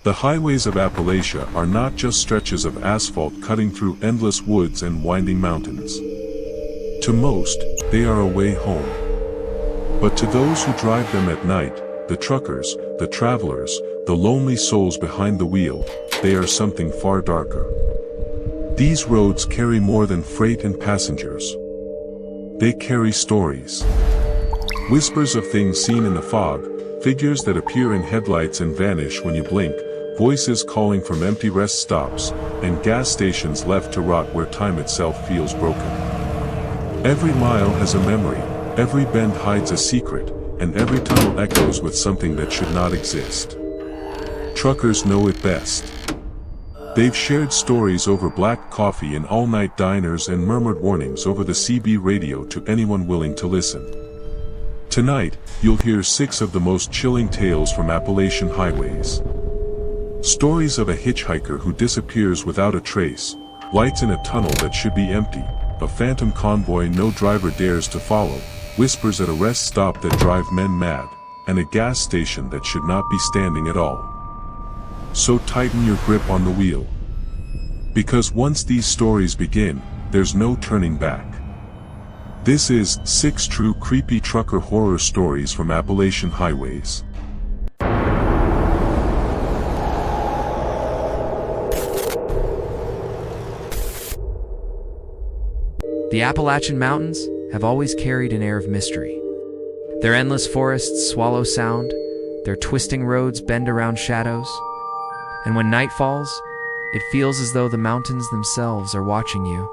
The highways of Appalachia are not just stretches of asphalt cutting through endless woods and winding mountains. To most, they are a way home. But to those who drive them at night, the truckers, the travelers, the lonely souls behind the wheel, they are something far darker. These roads carry more than freight and passengers. They carry stories. Whispers of things seen in the fog, figures that appear in headlights and vanish when you blink, voices calling from empty rest stops, and gas stations left to rot where time itself feels broken. Every mile has a memory, every bend hides a secret, and every tunnel echoes with something that should not exist. Truckers know it best. They've shared stories over black coffee in all-night diners and murmured warnings over the CB radio to anyone willing to listen. Tonight, you'll hear 6 of the most chilling tales from Appalachian highways. Stories of a hitchhiker who disappears without a trace, lights in a tunnel that should be empty, a phantom convoy no driver dares to follow, whispers at a rest stop that drive men mad, and a gas station that should not be standing at all. So tighten your grip on the wheel. Because once these stories begin, there's no turning back. This is 6 true creepy trucker horror stories from Appalachian highways. The Appalachian Mountains have always carried an air of mystery. Their endless forests swallow sound, their twisting roads bend around shadows, and when night falls, it feels as though the mountains themselves are watching you.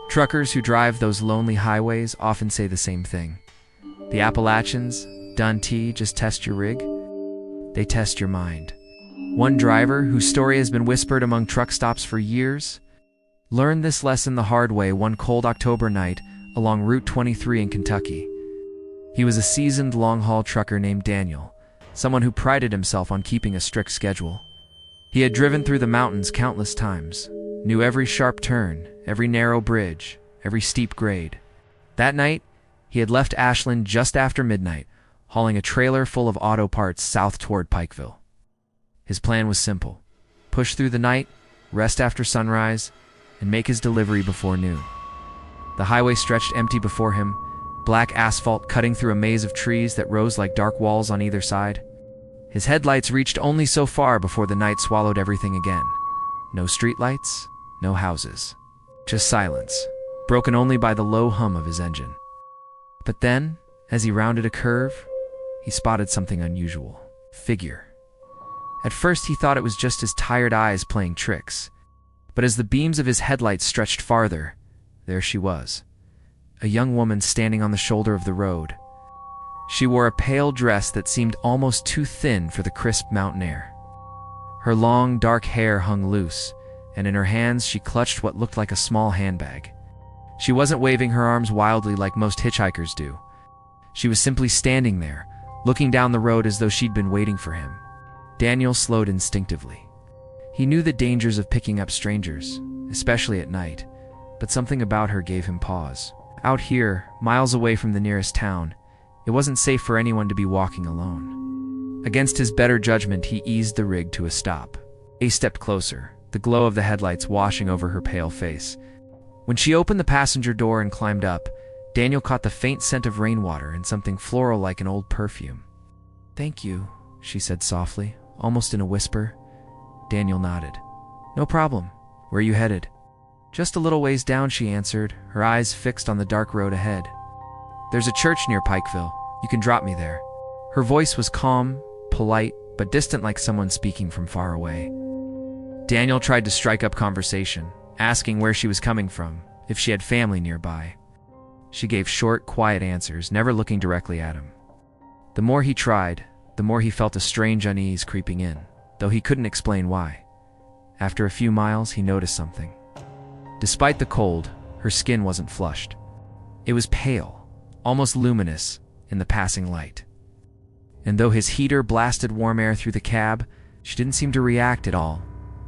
Truckers who drive those lonely highways often say the same thing. The Appalachians, done just test your rig. They test your mind. One driver, whose story has been whispered among truck stops for years, learned this lesson the hard way one cold October night along Route 23 in Kentucky. He was a seasoned long-haul trucker named Daniel, someone who prided himself on keeping a strict schedule. He had driven through the mountains countless times, knew every sharp turn, every narrow bridge, every steep grade. That night, he had left Ashland just after midnight, hauling a trailer full of auto parts south toward Pikeville. His plan was simple: push through the night, rest after sunrise, and make his delivery before noon. The highway stretched empty before him, black asphalt cutting through a maze of trees that rose like dark walls on either side. His headlights reached only so far before the night swallowed everything again. No streetlights, no houses. Just silence, broken only by the low hum of his engine. But then, as he rounded a curve, he spotted something unusual. Figure. At first he thought it was just his tired eyes playing tricks. But as the beams of his headlights stretched farther, there she was. A young woman standing on the shoulder of the road. She wore a pale dress that seemed almost too thin for the crisp mountain air. Her long, dark hair hung loose, and in her hands she clutched what looked like a small handbag. She wasn't waving her arms wildly like most hitchhikers do. She was simply standing there, looking down the road as though she'd been waiting for him. Daniel slowed instinctively. He knew the dangers of picking up strangers, especially at night, but something about her gave him pause. Out here, miles away from the nearest town, it wasn't safe for anyone to be walking alone. Against his better judgment, he eased the rig to a stop. He stepped closer, the glow of the headlights washing over her pale face. When she opened the passenger door and climbed up, Daniel caught the faint scent of rainwater and something floral like an old perfume. "Thank you," she said softly, almost in a whisper. Daniel nodded. "No problem. Where are you headed?" "Just a little ways down," she answered, her eyes fixed on the dark road ahead. "There's a church near Pikeville. You can drop me there." Her voice was calm, polite, but distant like someone speaking from far away. Daniel tried to strike up conversation, asking where she was coming from, if she had family nearby. She gave short, quiet answers, never looking directly at him. The more he tried, the more he felt a strange unease creeping in, though he couldn't explain why. After a few miles, he noticed something. Despite the cold, her skin wasn't flushed. It was pale, almost luminous, in the passing light. And though his heater blasted warm air through the cab, she didn't seem to react at all.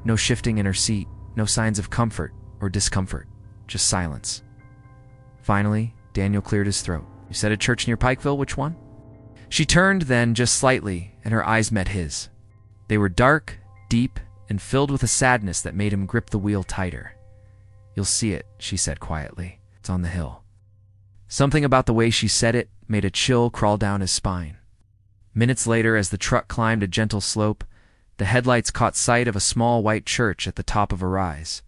No shifting in her seat, no signs of comfort or discomfort, just silence. Finally, Daniel cleared his throat. "You said a church near Pikeville, which one?" She turned then, just slightly, and her eyes met his. They were dark, deep and filled with a sadness that made him grip the wheel tighter. "You'll see it," she said quietly. "It's on the hill." Something about the way she said it made a chill crawl down his spine. Minutes later, as the truck climbed a gentle slope, the headlights caught sight of a small white church at the top of a rise.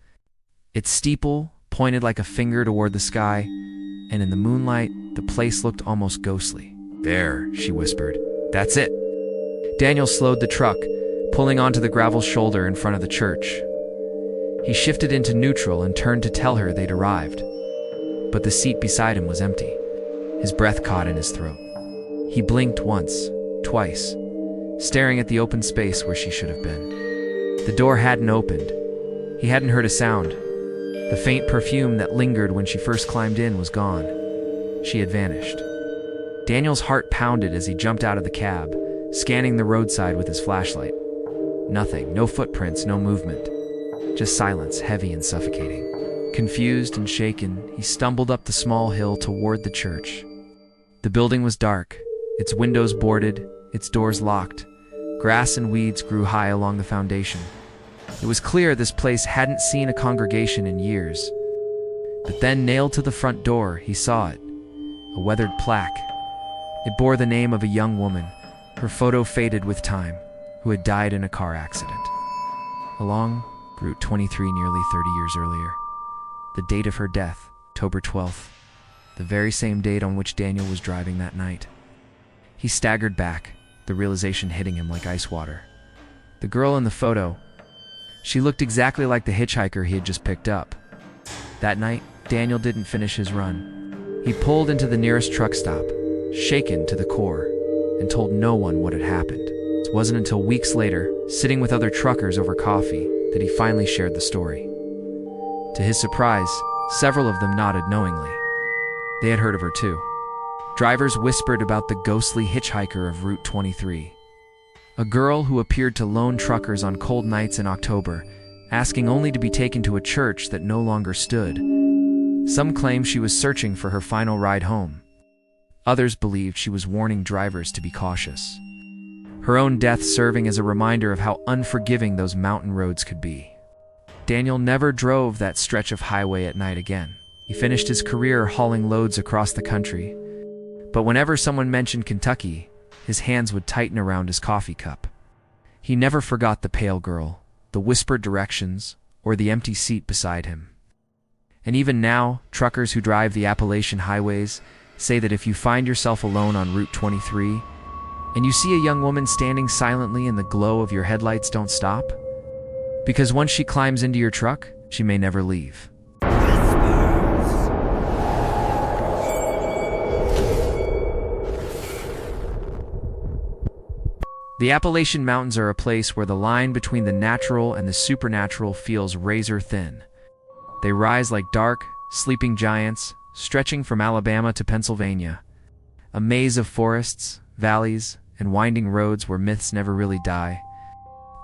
Its steeple pointed like a finger toward the sky, and in the moonlight, the place looked almost ghostly. "There," she whispered. "That's it." Daniel slowed the truck, pulling onto the gravel shoulder in front of the church. He shifted into neutral and turned to tell her they'd arrived. But the seat beside him was empty. His breath caught in his throat. He blinked once, twice, staring at the open space where she should have been. The door hadn't opened. He hadn't heard a sound. The faint perfume that lingered when she first climbed in was gone. She had vanished. Daniel's heart pounded as he jumped out of the cab, scanning the roadside with his flashlight. Nothing, no footprints, no movement. Just silence, heavy and suffocating. Confused and shaken, he stumbled up the small hill toward the church. The building was dark, its windows boarded, its doors locked. Grass and weeds grew high along the foundation. It was clear this place hadn't seen a congregation in years. But then, nailed to the front door, he saw it. A weathered plaque. It bore the name of a young woman, her photo faded with time, who had died in a car accident. Along Route 23 nearly 30 years earlier. The date of her death, October 12th, the very same date on which Daniel was driving that night. He staggered back, the realization hitting him like ice water. The girl in the photo, she looked exactly like the hitchhiker he had just picked up. That night, Daniel didn't finish his run. He pulled into the nearest truck stop, shaken to the core, and told no one what had happened. It wasn't until weeks later, sitting with other truckers over coffee, that he finally shared the story. To his surprise, several of them nodded knowingly. They had heard of her too. Drivers whispered about the ghostly hitchhiker of Route 23. A girl who appeared to lone truckers on cold nights in October, asking only to be taken to a church that no longer stood. Some claimed she was searching for her final ride home. Others believed she was warning drivers to be cautious. Her own death serving as a reminder of how unforgiving those mountain roads could be. Daniel never drove that stretch of highway at night again. He finished his career hauling loads across the country. But whenever someone mentioned Kentucky, his hands would tighten around his coffee cup. He never forgot the pale girl, the whispered directions, or the empty seat beside him. And even now, truckers who drive the Appalachian highways say that if you find yourself alone on Route 23, and you see a young woman standing silently in the glow of your headlights, don't stop. Because once she climbs into your truck, she may never leave. The Appalachian Mountains are a place where the line between the natural and the supernatural feels razor thin. They rise like dark, sleeping giants, stretching from Alabama to Pennsylvania. A maze of forests, valleys, and winding roads where myths never really die.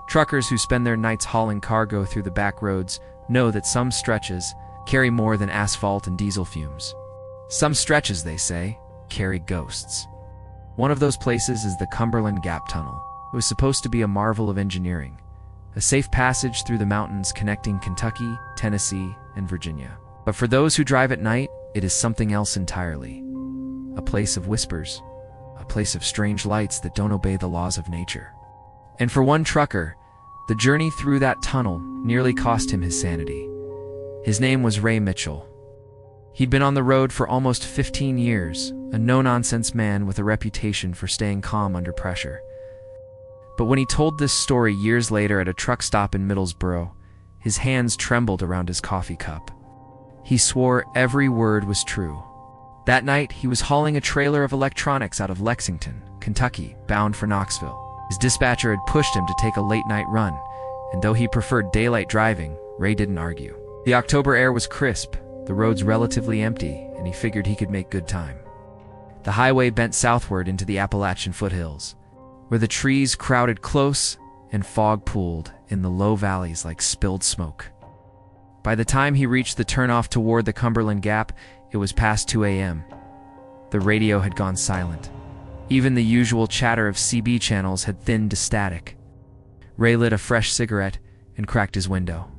Truckers who spend their nights hauling cargo through the back roads know that some stretches carry more than asphalt and diesel fumes. Some stretches, they say, carry ghosts. One of those places is the Cumberland Gap Tunnel. It was supposed to be a marvel of engineering, a safe passage through the mountains connecting Kentucky, Tennessee, and Virginia. But for those who drive at night, it is something else entirely. A place of whispers, a place of strange lights that don't obey the laws of nature. And for one trucker, the journey through that tunnel nearly cost him his sanity. His name was Ray Mitchell. He'd been on the road for almost 15 years, a no-nonsense man with a reputation for staying calm under pressure. But when he told this story years later at a truck stop in Middlesboro, his hands trembled around his coffee cup. He swore every word was true. That night, he was hauling a trailer of electronics out of Lexington, Kentucky, bound for Knoxville. His dispatcher had pushed him to take a late-night run, and though he preferred daylight driving, Ray didn't argue. The October air was crisp, the roads relatively empty, and he figured he could make good time. The highway bent southward into the Appalachian foothills, where the trees crowded close and fog pooled in the low valleys like spilled smoke. By the time he reached the turnoff toward the Cumberland Gap, it was past 2 a.m. The radio had gone silent. Even the usual chatter of CB channels had thinned to static. Ray lit a fresh cigarette and cracked his window.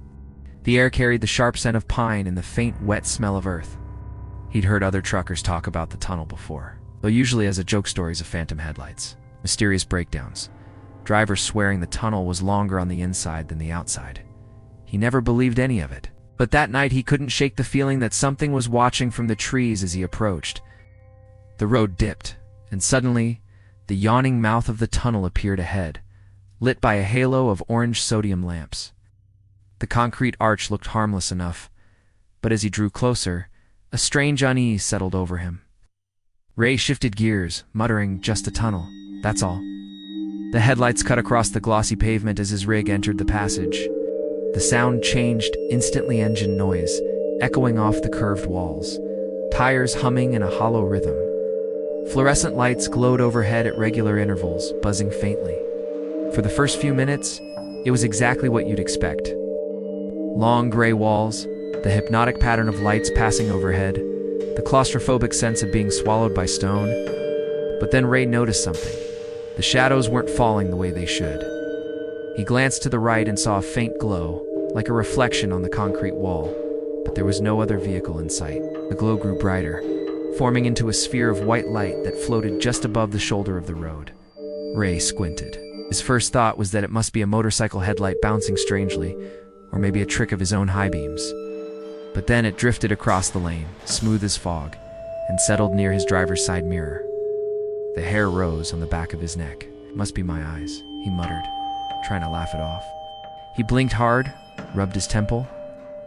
The air carried the sharp scent of pine and the faint, wet smell of earth. He'd heard other truckers talk about the tunnel before, though usually as a joke stories of phantom headlights, mysterious breakdowns, drivers swearing the tunnel was longer on the inside than the outside. He never believed any of it, but that night he couldn't shake the feeling that something was watching from the trees as he approached. The road dipped, and suddenly, the yawning mouth of the tunnel appeared ahead, lit by a halo of orange sodium lamps. The concrete arch looked harmless enough, but as he drew closer, a strange unease settled over him. Ray shifted gears, muttering, "Just a tunnel, that's all." The headlights cut across the glossy pavement as his rig entered the passage. The sound changed, instantly engine noise, echoing off the curved walls, tires humming in a hollow rhythm. Fluorescent lights glowed overhead at regular intervals, buzzing faintly. For the first few minutes, it was exactly what you'd expect. Long gray walls, the hypnotic pattern of lights passing overhead, the claustrophobic sense of being swallowed by stone. But then Ray noticed something. The shadows weren't falling the way they should. He glanced to the right and saw a faint glow, like a reflection on the concrete wall, but there was no other vehicle in sight. The glow grew brighter, forming into a sphere of white light that floated just above the shoulder of the road. Ray squinted. His first thought was that it must be a motorcycle headlight bouncing strangely, or maybe a trick of his own high beams. But then it drifted across the lane, smooth as fog, and settled near his driver's side mirror. The hair rose on the back of his neck. "Must be my eyes," he muttered, trying to laugh it off. He blinked hard, rubbed his temple.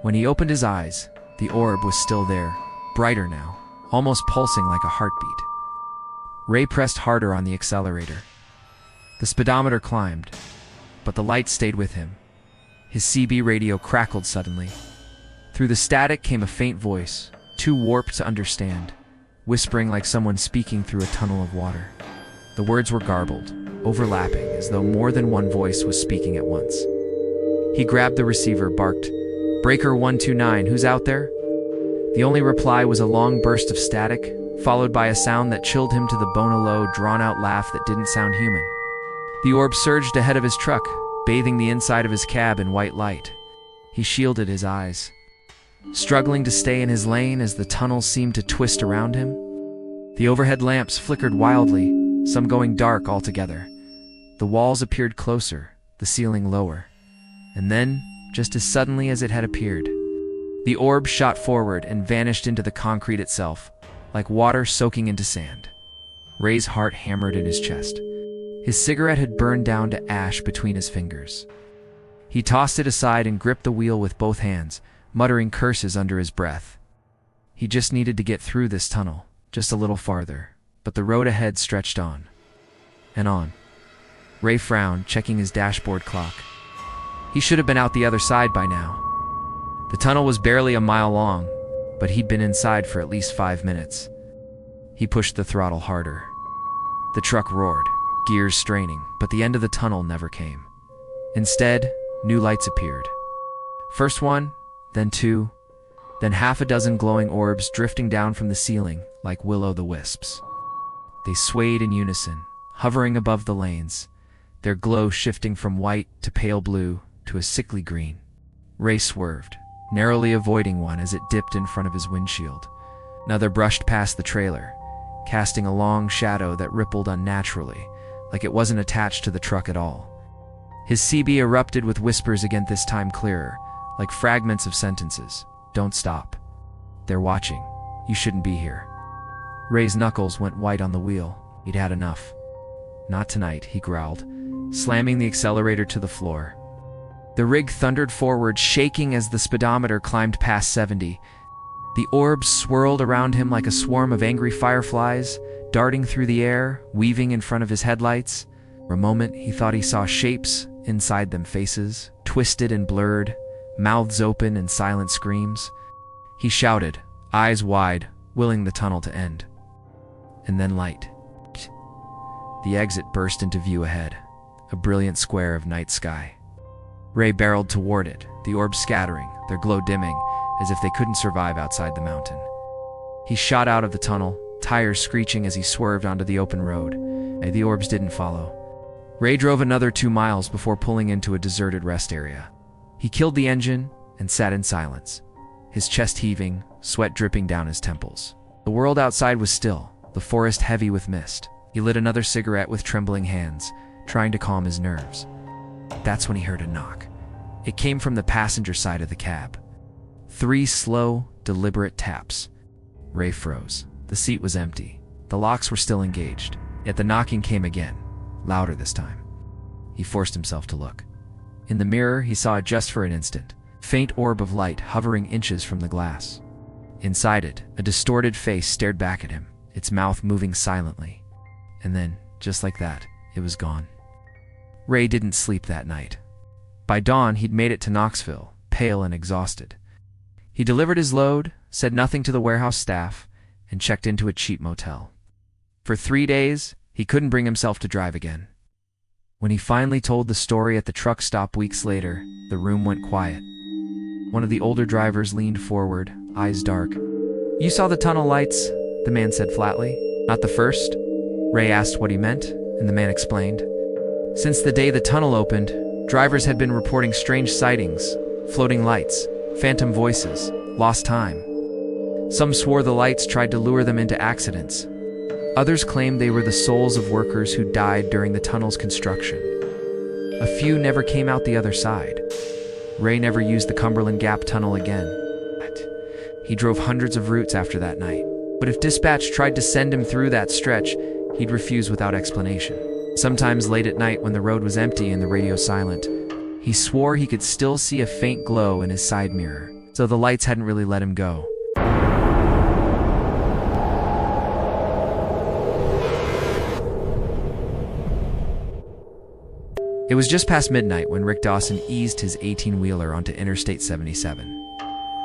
When he opened his eyes, the orb was still there, brighter now, almost pulsing like a heartbeat. Ray pressed harder on the accelerator. The speedometer climbed, but the light stayed with him. His CB radio crackled suddenly. Through the static came a faint voice, too warped to understand, whispering like someone speaking through a tunnel of water. The words were garbled, overlapping, as though more than one voice was speaking at once. He grabbed the receiver, barked, "Breaker 129, who's out there?" The only reply was a long burst of static, followed by a sound that chilled him to the bone, a low, drawn-out laugh that didn't sound human. The orb surged ahead of his truck, bathing the inside of his cab in white light. He shielded his eyes, struggling to stay in his lane as the tunnel seemed to twist around him. The overhead lamps flickered wildly, some going dark altogether. The walls appeared closer, the ceiling lower. And then, just as suddenly as it had appeared, the orb shot forward and vanished into the concrete itself, like water soaking into sand. Ray's heart hammered in his chest. His cigarette had burned down to ash between his fingers. He tossed it aside and gripped the wheel with both hands, muttering curses under his breath. He just needed to get through this tunnel, just a little farther, but the road ahead stretched on. And on. Ray frowned, checking his dashboard clock. He should have been out the other side by now. The tunnel was barely a mile long, but he'd been inside for at least 5 minutes. He pushed the throttle harder. The truck roared, gears straining, but the end of the tunnel never came. Instead, new lights appeared. First one, then two, then half a dozen glowing orbs drifting down from the ceiling like will-o'-the-wisps. They swayed in unison, hovering above the lanes, their glow shifting from white to pale blue to a sickly green. Ray swerved, narrowly avoiding one as it dipped in front of his windshield. Another brushed past the trailer, casting a long shadow that rippled unnaturally, like it wasn't attached to the truck at all. His CB erupted with whispers again, this time clearer, like fragments of sentences. "Don't stop. They're watching. You shouldn't be here." Ray's knuckles went white on the wheel. He'd had enough. "Not tonight," he growled, slamming the accelerator to the floor. The rig thundered forward, shaking as the speedometer climbed past 70. The orbs swirled around him like a swarm of angry fireflies, darting through the air, weaving in front of his headlights. For a moment, he thought he saw shapes, inside them faces, twisted and blurred, mouths open and silent screams. He shouted, eyes wide, willing the tunnel to end. And then light. The exit burst into view ahead, a brilliant square of night sky. Ray barreled toward it, the orbs scattering, their glow dimming, as if they couldn't survive outside the mountain. He shot out of the tunnel, tires screeching as he swerved onto the open road. The orbs didn't follow. Ray drove another 2 miles before pulling into a deserted rest area. He killed the engine and sat in silence, his chest heaving, sweat dripping down his temples. The world outside was still, the forest heavy with mist. He lit another cigarette with trembling hands, trying to calm his nerves. That's when he heard a knock. It came from the passenger side of the cab. 3 slow, deliberate taps. Ray froze. The seat was empty. The locks were still engaged. Yet the knocking came again, louder this time. He forced himself to look. In the mirror, he saw it just for an instant. Faint orb of light hovering inches from the glass. Inside it, a distorted face stared back at him, its mouth moving silently. And then, just like that, it was gone. Ray didn't sleep that night. By dawn, he'd made it to Knoxville, pale and exhausted. He delivered his load, said nothing to the warehouse staff, and checked into a cheap motel. For 3 days, he couldn't bring himself to drive again. When he finally told the story at the truck stop weeks later, the room went quiet. One of the older drivers leaned forward, eyes dark. "You saw the tunnel lights," the man said flatly. "Not the first?" Ray asked what he meant, and the man explained. Since the day the tunnel opened, drivers had been reporting strange sightings, floating lights, phantom voices, lost time. Some swore the lights tried to lure them into accidents. Others claimed they were the souls of workers who died during the tunnel's construction. A few never came out the other side. Ray never used the Cumberland Gap Tunnel again. He drove hundreds of routes after that night. But if dispatch tried to send him through that stretch, he'd refuse without explanation. Sometimes late at night when the road was empty and the radio silent, he swore he could still see a faint glow in his side mirror, so the lights hadn't really let him go. It was just past midnight when Rick Dawson eased his 18-wheeler onto Interstate 77,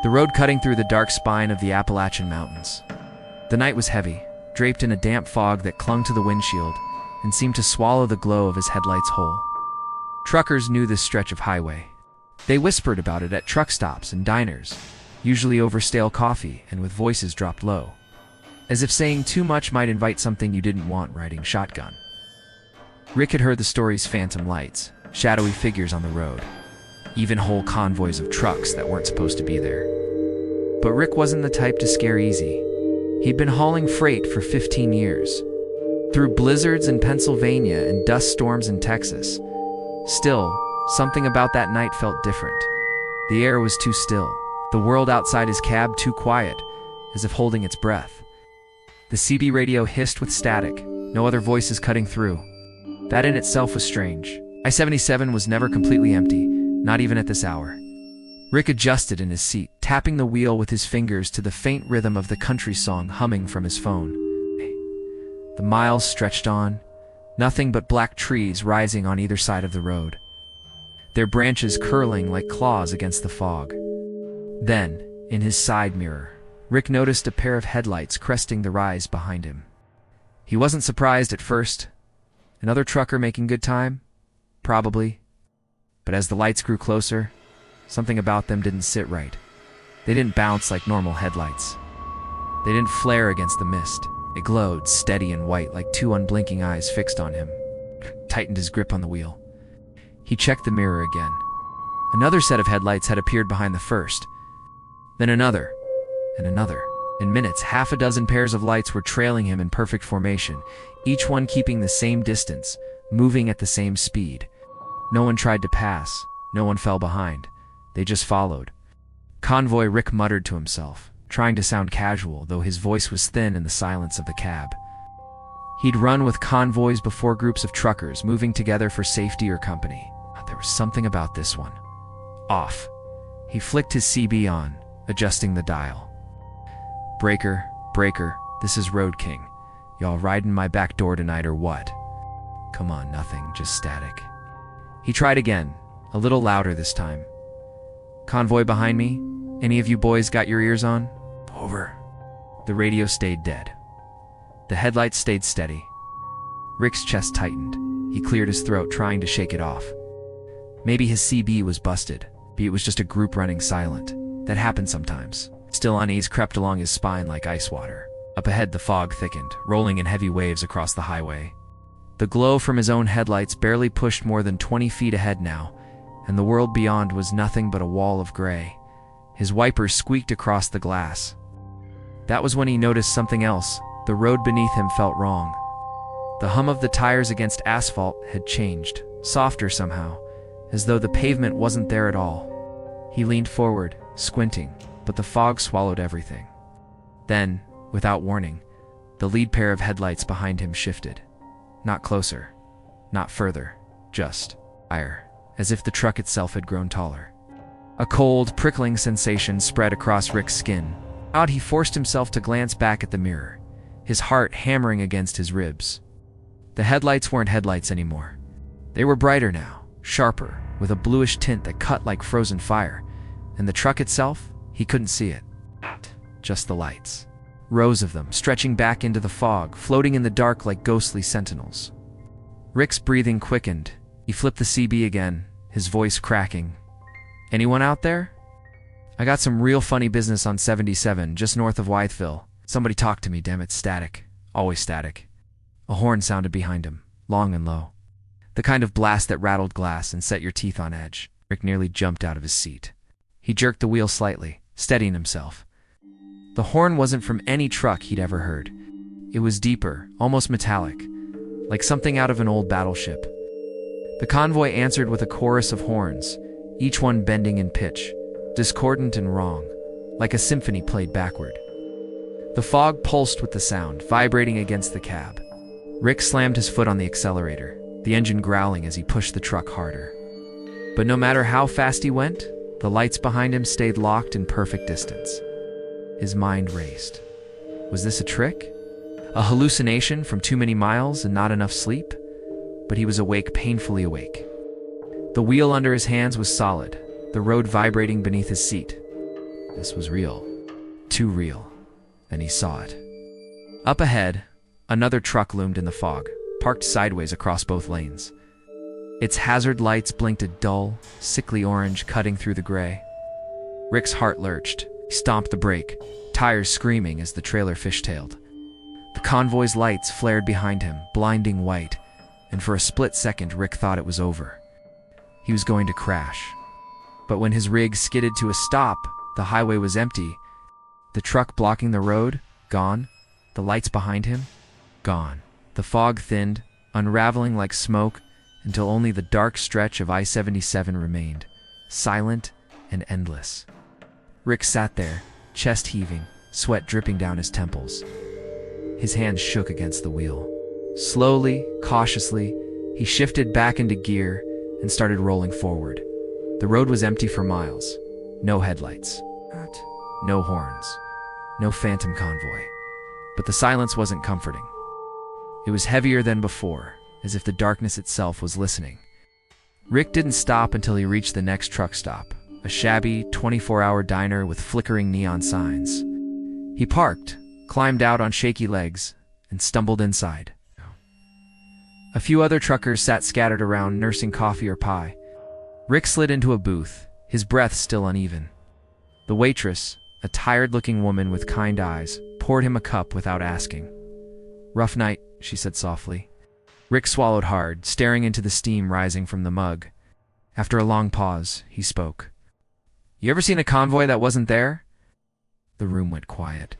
the road cutting through the dark spine of the Appalachian Mountains. The night was heavy, draped in a damp fog that clung to the windshield and seemed to swallow the glow of his headlights whole. Truckers knew this stretch of highway. They whispered about it at truck stops and diners, usually over stale coffee and with voices dropped low, as if saying too much might invite something you didn't want riding shotgun. Rick had heard the story's phantom lights, shadowy figures on the road, even whole convoys of trucks that weren't supposed to be there. But Rick wasn't the type to scare easy. He'd been hauling freight for 15 years, through blizzards in Pennsylvania and dust storms in Texas. Still, something about that night felt different. The air was too still, the world outside his cab too quiet, as if holding its breath. The CB radio hissed with static, no other voices cutting through. That in itself was strange. I-77 was never completely empty, not even at this hour. Rick adjusted in his seat, tapping the wheel with his fingers to the faint rhythm of the country song humming from his phone. The miles stretched on, nothing but black trees rising on either side of the road, their branches curling like claws against the fog. Then, in his side mirror, Rick noticed a pair of headlights cresting the rise behind him. He wasn't surprised at first. Another trucker making good time? Probably. But as the lights grew closer, something about them didn't sit right. They didn't bounce like normal headlights. They didn't flare against the mist. They glowed, steady and white, like 2 unblinking eyes fixed on him. Tightened his grip on the wheel. He checked the mirror again. Another set of headlights had appeared behind the first. Then another, and another. In minutes, 6 pairs of lights were trailing him in perfect formation, each one keeping the same distance, moving at the same speed. No one tried to pass, no one fell behind. They just followed. Convoy, Rick muttered to himself, trying to sound casual, though his voice was thin in the silence of the cab. He'd run with convoys before, groups of truckers moving together for safety or company. But there was something about this one. Off. He flicked his CB on, adjusting the dial. "Breaker, breaker, this is Road King. Y'all riding my back door tonight or what?" "Come on, nothing, just static." He tried again, a little louder this time. "Convoy behind me? Any of you boys got your ears on?" "Over." The radio stayed dead. The headlights stayed steady. Rick's chest tightened. He cleared his throat, trying to shake it off. Maybe his CB was busted. Maybe it was just a group running silent. That happened sometimes. Still unease crept along his spine like ice water. Up ahead, the fog thickened, rolling in heavy waves across the highway. The glow from his own headlights barely pushed more than 20 feet ahead now, and the world beyond was nothing but a wall of gray. His wipers squeaked across the glass. That was when he noticed something else. The road beneath him felt wrong. The hum of the tires against asphalt had changed, softer somehow, as though the pavement wasn't there at all. He leaned forward, squinting, but the fog swallowed everything. Then, without warning, the lead pair of headlights behind him shifted. Not closer, not further, just higher, as if the truck itself had grown taller. A cold, prickling sensation spread across Rick's skin. Out, he forced himself to glance back at the mirror, his heart hammering against his ribs. The headlights weren't headlights anymore. They were brighter now, sharper, with a bluish tint that cut like frozen fire, and the truck itself, he couldn't see it. Just the lights. Rows of them, stretching back into the fog, floating in the dark like ghostly sentinels. Rick's breathing quickened. He flipped the CB again, his voice cracking. "Anyone out there? I got some real funny business on 77, just north of Wytheville. Somebody talk to me, damn it, static. Always static." A horn sounded behind him, long and low. The kind of blast that rattled glass and set your teeth on edge. Rick nearly jumped out of his seat. He jerked the wheel slightly, steadying himself. The horn wasn't from any truck he'd ever heard. It was deeper, almost metallic, like something out of an old battleship. The convoy answered with a chorus of horns, each one bending in pitch, discordant and wrong, like a symphony played backward. The fog pulsed with the sound, vibrating against the cab. Rick slammed his foot on the accelerator, the engine growling as he pushed the truck harder. But no matter how fast he went, the lights behind him stayed locked in perfect distance. His mind raced. Was this a trick? A hallucination from too many miles and not enough sleep? But he was awake, painfully awake. The wheel under his hands was solid, the road vibrating beneath his seat. This was real. Too real. Then he saw it. Up ahead, another truck loomed in the fog, parked sideways across both lanes. Its hazard lights blinked a dull, sickly orange cutting through the gray. Rick's heart lurched. He stomped the brake, tires screaming as the trailer fishtailed. The convoy's lights flared behind him, blinding white, and for a split second Rick thought it was over. He was going to crash. But when his rig skidded to a stop, the highway was empty. The truck blocking the road, gone. The lights behind him, gone. The fog thinned, unraveling like smoke, until only the dark stretch of I-77 remained, silent and endless. Rick sat there, chest heaving, sweat dripping down his temples. His hands shook against the wheel. Slowly, cautiously, he shifted back into gear and started rolling forward. The road was empty for miles. No headlights. No horns. No phantom convoy. But the silence wasn't comforting. It was heavier than before, as if the darkness itself was listening. Rick didn't stop until he reached the next truck stop, a shabby, 24-hour diner with flickering neon signs. He parked, climbed out on shaky legs, and stumbled inside. A few other truckers sat scattered around, nursing coffee or pie. Rick slid into a booth, his breath still uneven. The waitress, a tired-looking woman with kind eyes, poured him a cup without asking. "Rough night," she said softly. Rick swallowed hard, staring into the steam rising from the mug. After a long pause, he spoke. "You ever seen a convoy that wasn't there?" The room went quiet.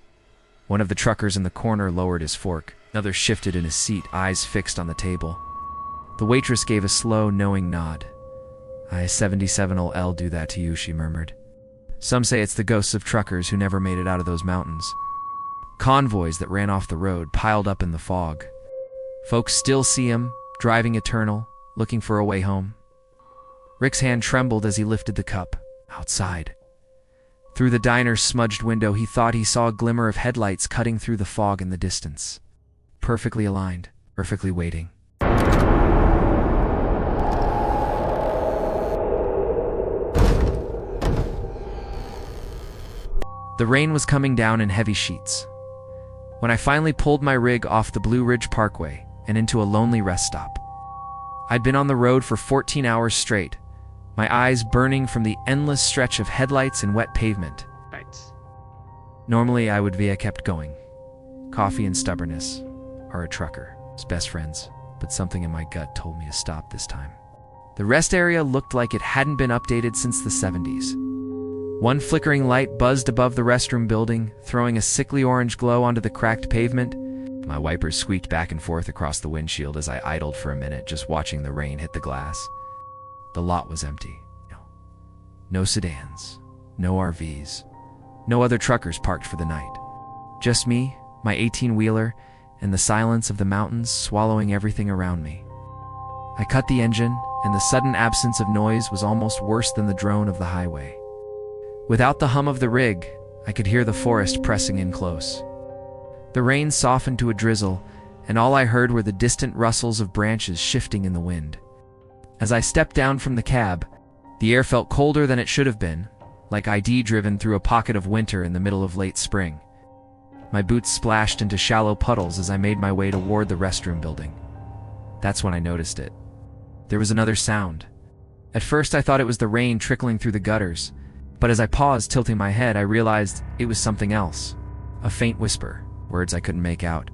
One of the truckers in the corner lowered his fork. Another shifted in his seat, eyes fixed on the table. The waitress gave a slow, knowing nod. "I-77'll L do that to you," she murmured. "Some say it's the ghosts of truckers who never made it out of those mountains. Convoys that ran off the road, piled up in the fog. Folks still see 'em, driving eternal, looking for a way home." Rick's hand trembled as he lifted the cup. Outside. Through the diner's smudged window, he thought he saw a glimmer of headlights cutting through the fog in the distance. Perfectly aligned, perfectly waiting. The rain was coming down in heavy sheets. When I finally pulled my rig off the Blue Ridge Parkway and into a lonely rest stop. I'd been on the road for 14 hours straight, my eyes burning from the endless stretch of headlights and wet pavement. Normally I would be kept going. Coffee and stubbornness are a trucker's best friends. but something in my gut told me to stop this time. The rest area looked like it hadn't been updated since the 70s. One flickering light buzzed above the restroom building, throwing a sickly orange glow onto the cracked pavement. My wipers squeaked back and forth across the windshield as I idled for a minute, just watching the rain hit the glass. The lot was empty. No sedans, no RVs, no other truckers parked for the night. Just me, my 18-wheeler, and the silence of the mountains swallowing everything around me. I cut the engine, and the sudden absence of noise was almost worse than the drone of the highway. Without the hum of the rig, I could hear the forest pressing in close. The rain softened to a drizzle, and all I heard were the distant rustles of branches shifting in the wind. As I stepped down from the cab, the air felt colder than it should have been, like ID driven through a pocket of winter in the middle of late spring. My boots splashed into shallow puddles as I made my way toward the restroom building. That's when I noticed it. There was another sound. At first I thought it was the rain trickling through the gutters, but as I paused, tilting my head, I realized it was something else. A faint whisper, words I couldn't make out,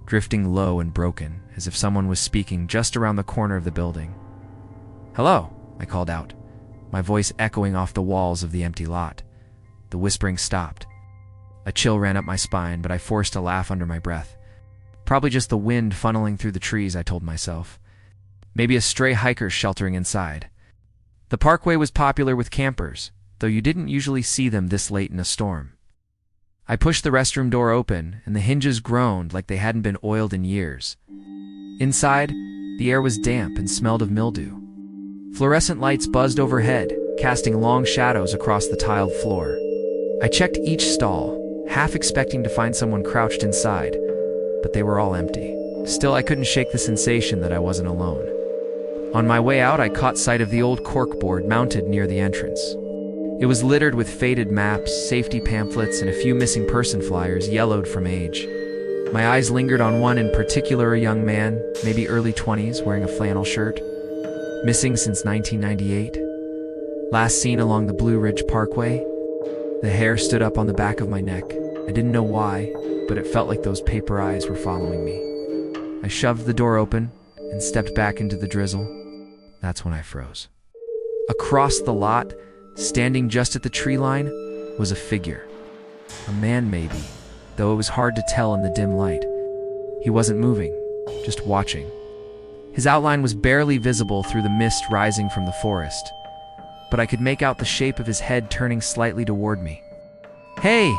drifting low and broken, as if someone was speaking just around the corner of the building. "Hello," I called out, my voice echoing off the walls of the empty lot. The whispering stopped. A chill ran up my spine, but I forced a laugh under my breath. Probably just the wind funneling through the trees, I told myself. Maybe a stray hiker sheltering inside. The parkway was popular with campers, though you didn't usually see them this late in a storm. I pushed the restroom door open, and the hinges groaned like they hadn't been oiled in years. Inside, the air was damp and smelled of mildew. Fluorescent lights buzzed overhead, casting long shadows across the tiled floor. I checked each stall, half expecting to find someone crouched inside, but they were all empty. Still, I couldn't shake the sensation that I wasn't alone. On my way out, I caught sight of the old corkboard mounted near the entrance. It was littered with faded maps, safety pamphlets, and a few missing person flyers yellowed from age. My eyes lingered on one in particular, a young man, maybe early 20s, wearing a flannel shirt. Missing since 1998. Last seen along the Blue Ridge Parkway. The hair stood up on the back of my neck. I didn't know why, but it felt like those paper eyes were following me. I shoved the door open and stepped back into the drizzle. That's when I froze. Across the lot, standing just at the tree line, was a figure. A man maybe, though it was hard to tell in the dim light. He wasn't moving, just watching. His outline was barely visible through the mist rising from the forest, but I could make out the shape of his head turning slightly toward me. "Hey!"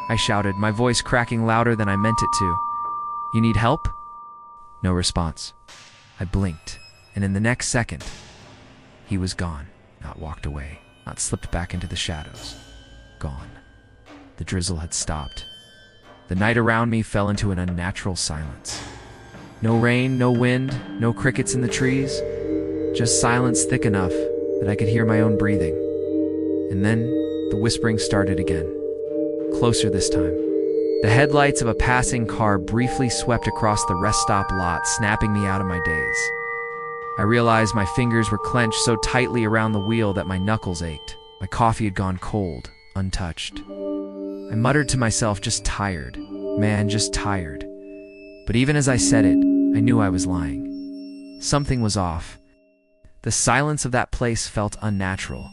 I shouted, my voice cracking louder than I meant it to. "You need help?" No response. I blinked, and in the next second, he was gone. Not walked away, not slipped back into the shadows. Gone. The drizzle had stopped. The night around me fell into an unnatural silence. No rain, no wind, no crickets in the trees, just silence thick enough that I could hear my own breathing. And then the whispering started again, closer this time. The headlights of a passing car briefly swept across the rest stop lot, snapping me out of my daze. I realized my fingers were clenched so tightly around the wheel that my knuckles ached. My coffee had gone cold, untouched. I muttered to myself, just tired. Man, just tired. But even as I said it, I knew I was lying. Something was off. The silence of that place felt unnatural.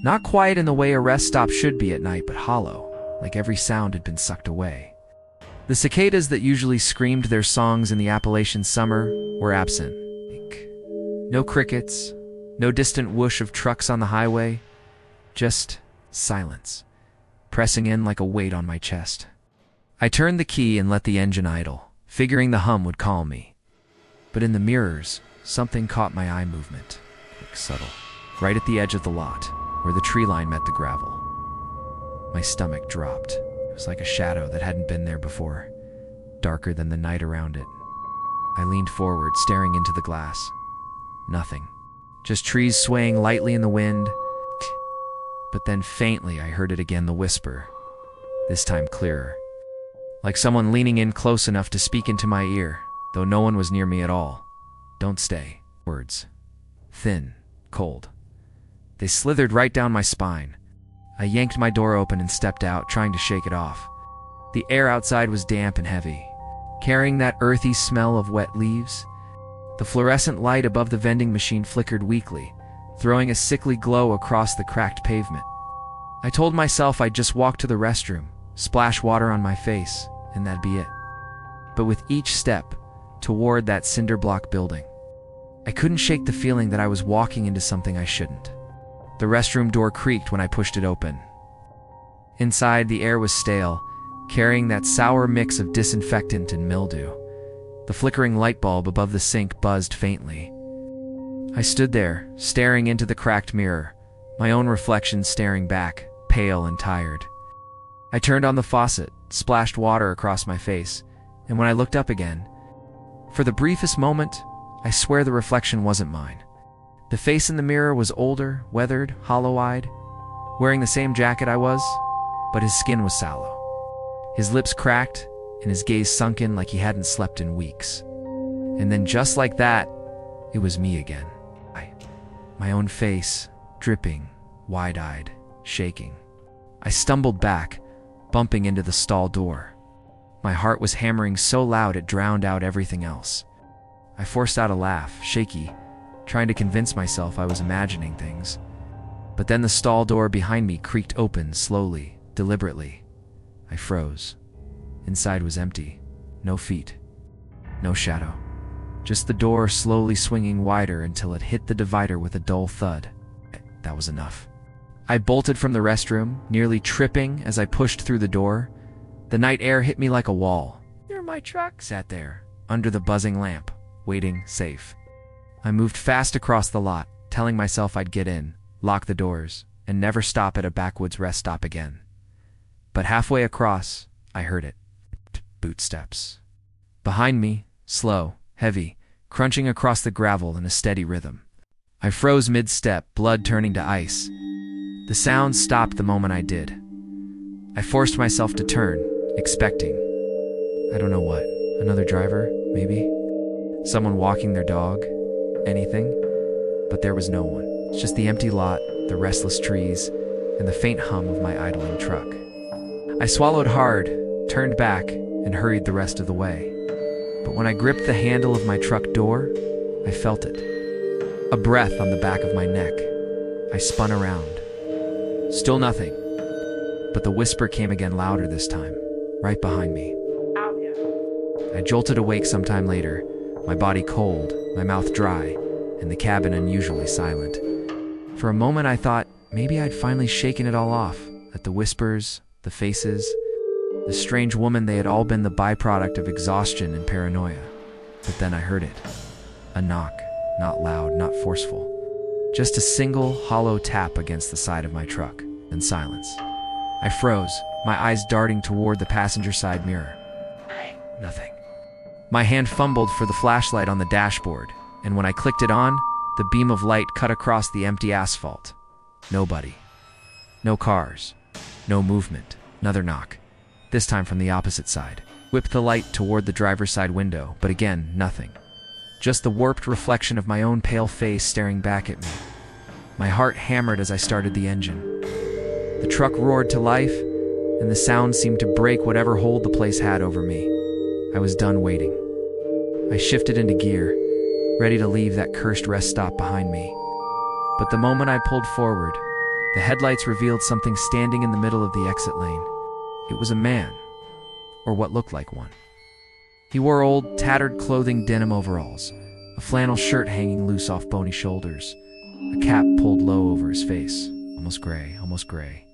Not quiet in the way a rest stop should be at night, but hollow, like every sound had been sucked away. The cicadas that usually screamed their songs in the Appalachian summer were absent. No crickets, no distant whoosh of trucks on the highway, just silence, pressing in like a weight on my chest. I turned the key and let the engine idle, figuring the hum would calm me. But in the mirrors, something caught my eye movement, quick, subtle, right at the edge of the lot, where the tree line met the gravel. My stomach dropped. It was like a shadow that hadn't been there before, darker than the night around it. I leaned forward, staring into the glass. Nothing. Just trees swaying lightly in the wind. But then faintly I heard it again, the whisper, this time clearer. Like someone leaning in close enough to speak into my ear, though no one was near me at all. "Don't stay." Words. Thin, cold. They slithered right down my spine. I yanked my door open and stepped out, trying to shake it off. The air outside was damp and heavy, carrying that earthy smell of wet leaves. The fluorescent light above the vending machine flickered weakly, throwing a sickly glow across the cracked pavement. I told myself I'd just walk to the restroom, splash water on my face, and that'd be it. But with each step toward that cinder block building, I couldn't shake the feeling that I was walking into something I shouldn't. The restroom door creaked when I pushed it open. Inside, the air was stale, carrying that sour mix of disinfectant and mildew. The flickering light bulb above the sink buzzed faintly. I stood there, staring into the cracked mirror, my own reflection staring back, pale and tired. I turned on the faucet, splashed water across my face, and when I looked up again, for the briefest moment, I swear the reflection wasn't mine. The face in the mirror was older, weathered, hollow-eyed, wearing the same jacket I was, but his skin was sallow. His lips cracked, and his gaze sunken like he hadn't slept in weeks. And then just like that, it was me again. My own face, dripping, wide-eyed, shaking. I stumbled back, bumping into the stall door. My heart was hammering so loud it drowned out everything else. I forced out a laugh, shaky, trying to convince myself I was imagining things. But then the stall door behind me creaked open slowly, deliberately. I froze. Inside was empty. No feet. No shadow. Just the door slowly swinging wider until it hit the divider with a dull thud. That was enough. I bolted from the restroom, nearly tripping as I pushed through the door. The night air hit me like a wall. Near my truck sat there, under the buzzing lamp, waiting safe. I moved fast across the lot, telling myself I'd get in, lock the doors, and never stop at a backwoods rest stop again. But halfway across, I heard it. Boot steps. Behind me, slow, heavy, crunching across the gravel in a steady rhythm. I froze mid-step, blood turning to ice. The sound stopped the moment I did. I forced myself to turn, expecting, I don't know what, another driver, maybe? Someone walking their dog? Anything? But there was no one. Just the empty lot, the restless trees, and the faint hum of my idling truck. I swallowed hard, turned back, and hurried the rest of the way. But when I gripped the handle of my truck door, I felt it. A breath on the back of my neck. I spun around. Still nothing. But the whisper came again louder this time, right behind me. I jolted awake sometime later, my body cold, my mouth dry, and the cabin unusually silent. For a moment I thought maybe I'd finally shaken it all off, that the whispers, the faces, the strange woman, they had all been the byproduct of exhaustion and paranoia. But then I heard it. A knock, not loud, not forceful. Just a single, hollow tap against the side of my truck, and silence. I froze, my eyes darting toward the passenger side mirror. Nothing. My hand fumbled for the flashlight on the dashboard, and when I clicked it on, the beam of light cut across the empty asphalt. Nobody. No cars. No movement. Another knock. This time from the opposite side. Whipped the light toward the driver's side window, but again, nothing. Just the warped reflection of my own pale face staring back at me. My heart hammered as I started the engine. The truck roared to life, and the sound seemed to break whatever hold the place had over me. I was done waiting. I shifted into gear, ready to leave that cursed rest stop behind me. But the moment I pulled forward, the headlights revealed something standing in the middle of the exit lane. It was a man, or what looked like one. He wore old, tattered clothing, denim overalls, a flannel shirt hanging loose off bony shoulders, a cap pulled low over his face, almost gray,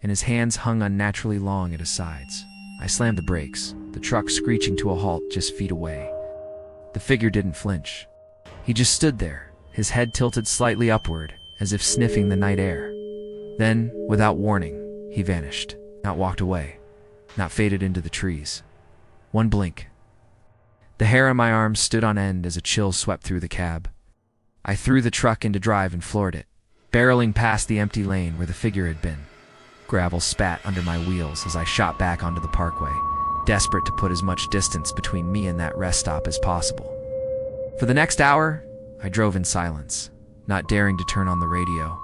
and his hands hung unnaturally long at his sides. I slammed the brakes, the truck screeching to a halt just feet away. The figure didn't flinch. He just stood there, his head tilted slightly upward, as if sniffing the night air. Then, without warning, he vanished. Not walked away, not faded into the trees. One blink. The hair on my arms stood on end as a chill swept through the cab. I threw the truck into drive and floored it, barreling past the empty lane where the figure had been. Gravel spat under my wheels as I shot back onto the parkway, desperate to put as much distance between me and that rest stop as possible. For the next hour, I drove in silence, not daring to turn on the radio,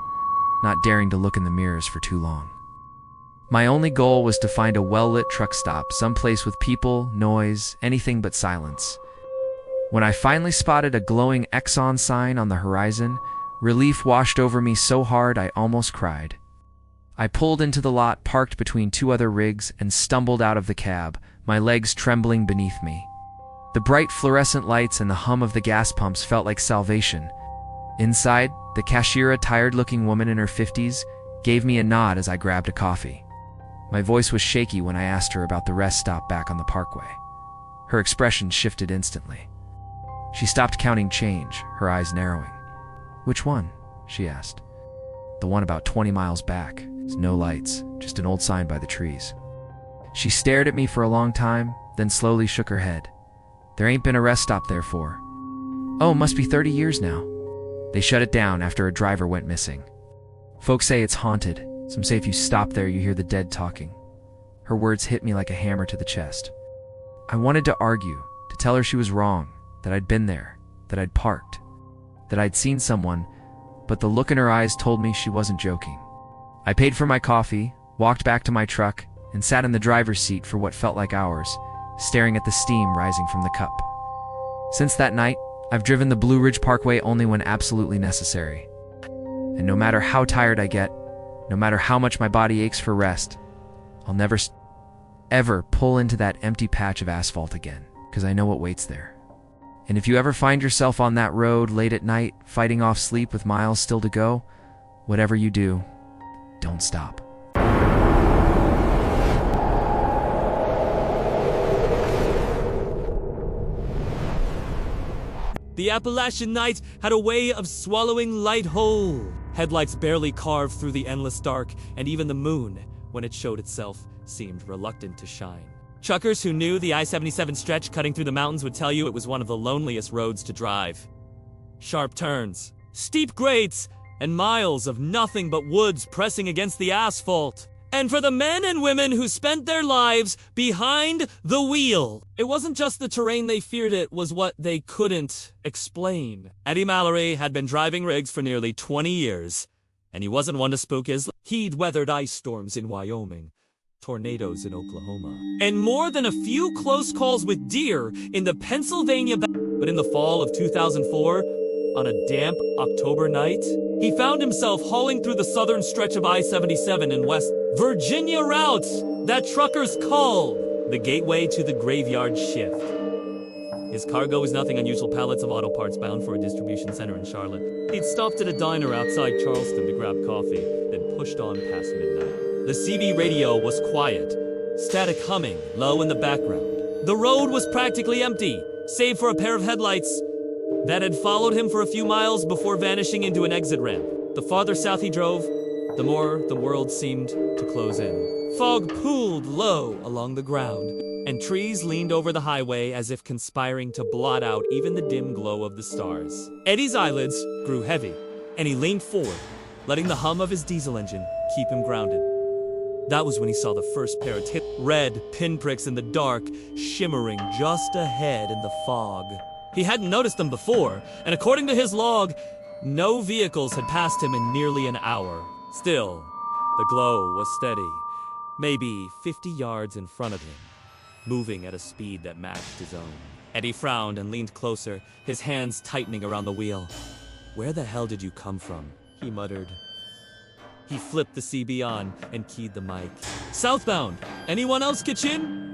not daring to look in the mirrors for too long. My only goal was to find a well-lit truck stop, someplace with people, noise, anything but silence. When I finally spotted a glowing Exxon sign on the horizon, relief washed over me so hard I almost cried. I pulled into the lot parked between two other rigs and stumbled out of the cab, my legs trembling beneath me. The bright fluorescent lights and the hum of the gas pumps felt like salvation. Inside, the cashier, a tired-looking woman in her 50s, gave me a nod as I grabbed a coffee. My voice was shaky when I asked her about the rest stop back on the parkway. Her expression shifted instantly. She stopped counting change, her eyes narrowing. "Which one?" she asked. "The one about 20 miles back. There's no lights, just an old sign by the trees." She stared at me for a long time, then slowly shook her head. "There ain't been a rest stop there for, oh, must be 30 years now. They shut it down after a driver went missing. Folks say it's haunted. Some say if you stop there, you hear the dead talking." Her words hit me like a hammer to the chest. I wanted to argue, to tell her she was wrong, that I'd been there, that I'd parked, that I'd seen someone, but the look in her eyes told me she wasn't joking. I paid for my coffee, walked back to my truck, and sat in the driver's seat for what felt like hours, staring at the steam rising from the cup. Since that night, I've driven the Blue Ridge Parkway only when absolutely necessary. And no matter how tired I get, no matter how much my body aches for rest, I'll never ever pull into that empty patch of asphalt again, because I know what waits there. And if you ever find yourself on that road late at night, fighting off sleep with miles still to go, whatever you do, don't stop. The Appalachian night had a way of swallowing light whole. Headlights barely carved through the endless dark, and even the moon, when it showed itself, seemed reluctant to shine. Truckers who knew the I-77 stretch cutting through the mountains would tell you it was one of the loneliest roads to drive. Sharp turns, steep grades, and miles of nothing but woods pressing against the asphalt. And for the men and women who spent their lives behind the wheel, it wasn't just the terrain they feared, it was what they couldn't explain. Eddie Mallory had been driving rigs for nearly 20 years, and he wasn't one to spook his. He'd weathered ice storms in Wyoming, tornadoes in Oklahoma, and more than a few close calls with deer in the Pennsylvania. But in the fall of 2004, on a damp October night, he found himself hauling through the southern stretch of I-77 in West Virginia route that truckers call the gateway to the graveyard shift. His cargo was nothing unusual, pallets of auto parts bound for a distribution center in Charlotte. He'd stopped at a diner outside Charleston to grab coffee, then pushed on past midnight. The CB radio was quiet, static humming low in the background. The road was practically empty, save for a pair of headlights that had followed him for a few miles before vanishing into an exit ramp. The farther south he drove, the more the world seemed to close in. Fog pooled low along the ground, and trees leaned over the highway as if conspiring to blot out even the dim glow of the stars. Eddie's eyelids grew heavy, and he leaned forward, letting the hum of his diesel engine keep him grounded. That was when he saw the first pair of red pinpricks in the dark, shimmering just ahead in the fog. He hadn't noticed them before, and according to his log, no vehicles had passed him in nearly an hour. Still, the glow was steady, maybe 50 yards in front of him, moving at a speed that matched his own. Eddie frowned and leaned closer, his hands tightening around the wheel. "Where the hell did you come from?" he muttered. He flipped the CB on and keyed the mic. "Southbound. Anyone else kitchen?"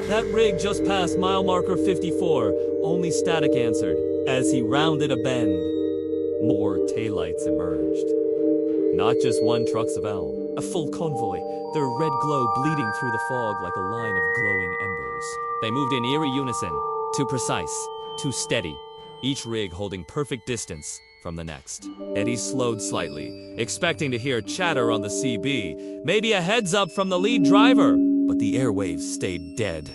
That rig just passed mile marker 54, only static answered. As he rounded a bend, more taillights emerged. Not just one truck's Savelle, a full convoy, their red glow bleeding through the fog like a line of glowing embers. They moved in eerie unison, too precise, too steady, each rig holding perfect distance from the next. Eddie slowed slightly, expecting to hear chatter on the CB, maybe a heads up from the lead driver, but the airwaves stayed dead.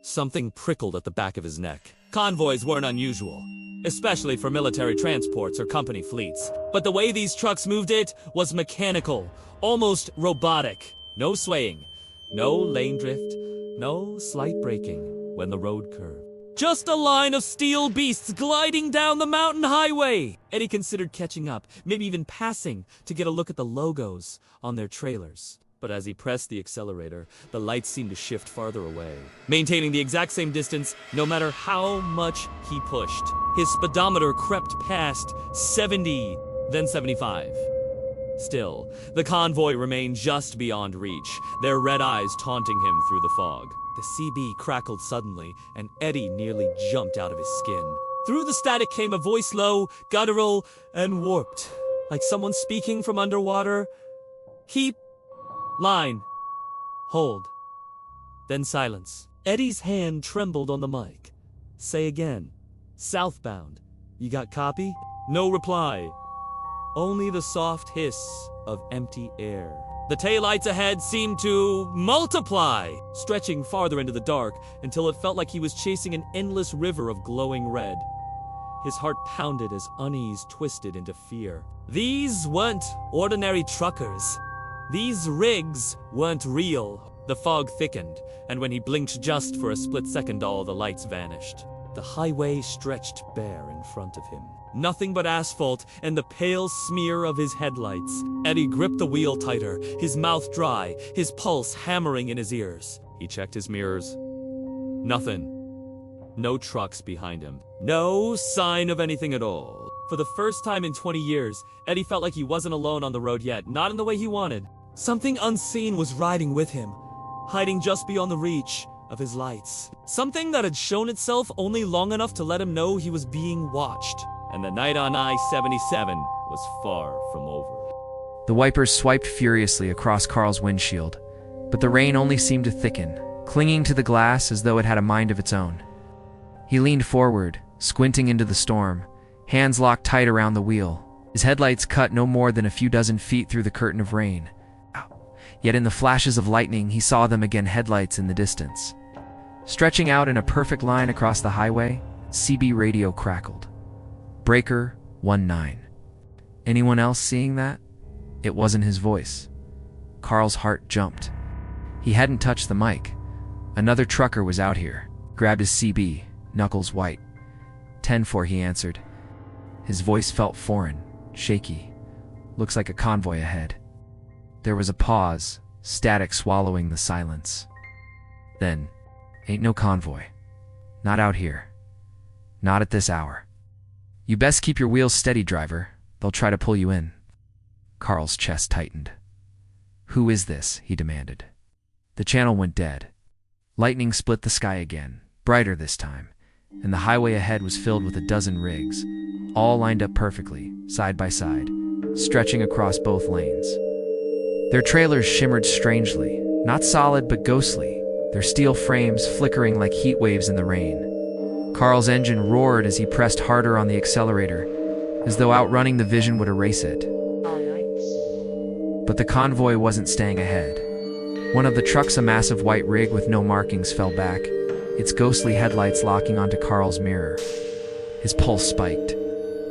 Something prickled at the back of his neck. Convoys weren't unusual, especially for military transports or company fleets. But the way these trucks moved it was mechanical, almost robotic. No swaying, no lane drift, no slight braking when the road curved. Just a line of steel beasts gliding down the mountain highway. Eddie considered catching up, maybe even passing, to get a look at the logos on their trailers. But as he pressed the accelerator, the lights seemed to shift farther away, maintaining the exact same distance no matter how much he pushed. His speedometer crept past 70, then 75. Still, the convoy remained just beyond reach, their red eyes taunting him through the fog. The CB crackled suddenly, and Eddie nearly jumped out of his skin. Through the static came a voice low, guttural, and warped, like someone speaking from underwater. Keep. Line. Hold. Then silence. Eddie's hand trembled on the mic. Say again. Southbound. You got copy? No reply. Only the soft hiss of empty air. The taillights ahead seemed to multiply, stretching farther into the dark until it felt like he was chasing an endless river of glowing red. His heart pounded as unease twisted into fear. These weren't ordinary truckers. These rigs weren't real. The fog thickened, and when he blinked just for a split second, all the lights vanished. The highway stretched bare in front of him. Nothing but asphalt and the pale smear of his headlights. Eddie gripped the wheel tighter, his mouth dry, his pulse hammering in his ears. He checked his mirrors. Nothing. No trucks behind him. No sign of anything at all. For the first time in 20 years, Eddie felt like he wasn't alone on the road yet, not in the way he wanted. Something unseen was riding with him, hiding just beyond the reach of his lights. Something that had shown itself only long enough to let him know he was being watched. And the night on I-77 was far from over. The wipers swiped furiously across Carl's windshield, but the rain only seemed to thicken, clinging to the glass as though it had a mind of its own. He leaned forward, squinting into the storm, hands locked tight around the wheel. His headlights cut no more than a few dozen feet through the curtain of rain. Yet in the flashes of lightning, he saw them again, headlights in the distance. Stretching out in a perfect line across the highway, CB radio crackled. Breaker 19. Anyone else seeing that? It wasn't his voice. Carl's heart jumped. He hadn't touched the mic. Another trucker was out here. Grabbed his CB, knuckles white. 10-4, he answered. His voice felt foreign, shaky. Looks like a convoy ahead. There was a pause, static swallowing the silence. Then, ain't no convoy. Not out here. Not at this hour. You best keep your wheels steady, driver. They'll try to pull you in. Carl's chest tightened. Who is this? He demanded. The channel went dead. Lightning split the sky again, brighter this time, and the highway ahead was filled with a dozen rigs, all lined up perfectly, side by side, stretching across both lanes. Their trailers shimmered strangely, not solid but ghostly, their steel frames flickering like heat waves in the rain. Carl's engine roared as he pressed harder on the accelerator, as though outrunning the vision would erase it. But the convoy wasn't staying ahead. One of the trucks, a massive white rig with no markings, fell back, its ghostly headlights locking onto Carl's mirror. His pulse spiked.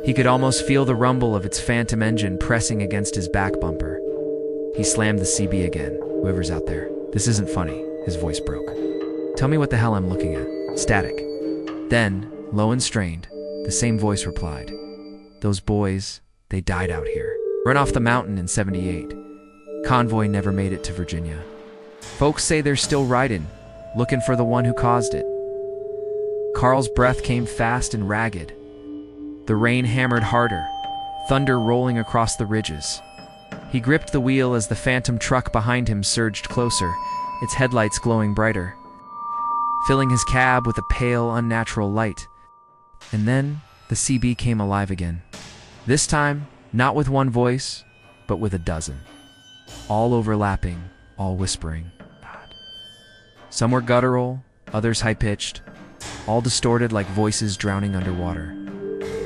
He could almost feel the rumble of its phantom engine pressing against his back bumper. He slammed the CB again. Whoever's out there, this isn't funny. His voice broke. Tell me what the hell I'm looking at. Static. Then, low and strained, the same voice replied. Those boys, they died out here. Run off the mountain in 78. Convoy never made it to Virginia. Folks say they're still riding, looking for the one who caused it. Carl's breath came fast and ragged. The rain hammered harder, thunder rolling across the ridges. He gripped the wheel as the phantom truck behind him surged closer, its headlights glowing brighter, filling his cab with a pale, unnatural light. And then, the CB came alive again. This time, not with one voice, but with a dozen. All overlapping, all whispering. Some were guttural, others high-pitched, all distorted like voices drowning underwater.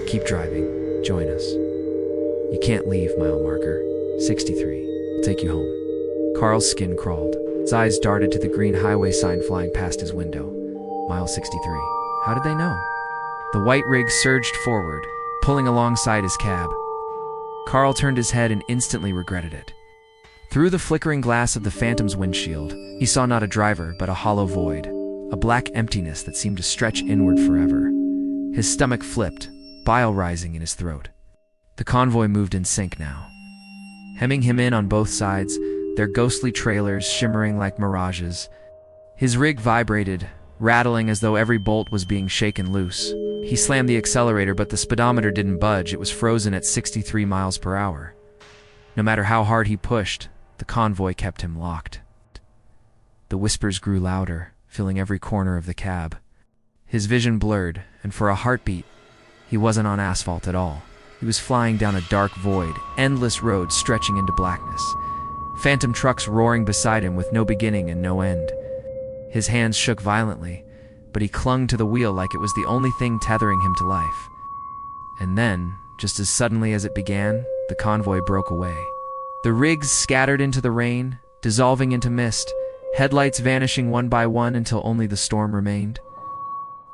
Keep driving. Join us. You can't leave, mile marker. 63. I'll take you home. Carl's skin crawled. His eyes darted to the green highway sign flying past his window. Mile 63. How did they know? The white rig surged forward, pulling alongside his cab. Carl turned his head and instantly regretted it. Through the flickering glass of the Phantom's windshield, he saw not a driver but a hollow void, a black emptiness that seemed to stretch inward forever. His stomach flipped, bile rising in his throat. The convoy moved in sync now. Hemming him in on both sides, their ghostly trailers shimmering like mirages. His rig vibrated, rattling as though every bolt was being shaken loose. He slammed the accelerator, but the speedometer didn't budge. It was frozen at 63 miles per hour. No matter how hard he pushed, the convoy kept him locked. The whispers grew louder, filling every corner of the cab. His vision blurred, and for a heartbeat, he wasn't on asphalt at all. He was flying down a dark void, endless roads stretching into blackness. Phantom trucks roaring beside him with no beginning and no end. His hands shook violently, but he clung to the wheel like it was the only thing tethering him to life. And then, just as suddenly as it began, the convoy broke away. The rigs scattered into the rain, dissolving into mist, headlights vanishing one by one until only the storm remained.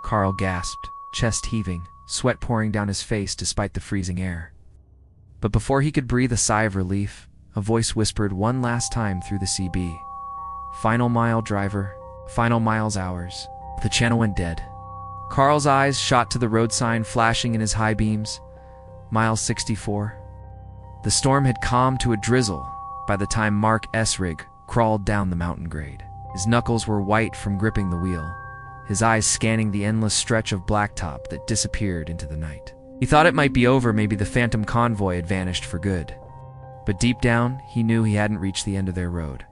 Carl gasped, chest heaving, sweat pouring down his face despite the freezing air. But before he could breathe a sigh of relief, a voice whispered one last time through the CB. "Final mile, driver. Final miles ours." The channel went dead. Carl's eyes shot to the road sign flashing in his high beams. Mile 64. The storm had calmed to a drizzle by the time Mark's rig crawled down the mountain grade. His knuckles were white from gripping the wheel, his eyes scanning the endless stretch of blacktop that disappeared into the night. He thought it might be over, maybe the phantom convoy had vanished for good. But deep down, he knew he hadn't reached the end of their road.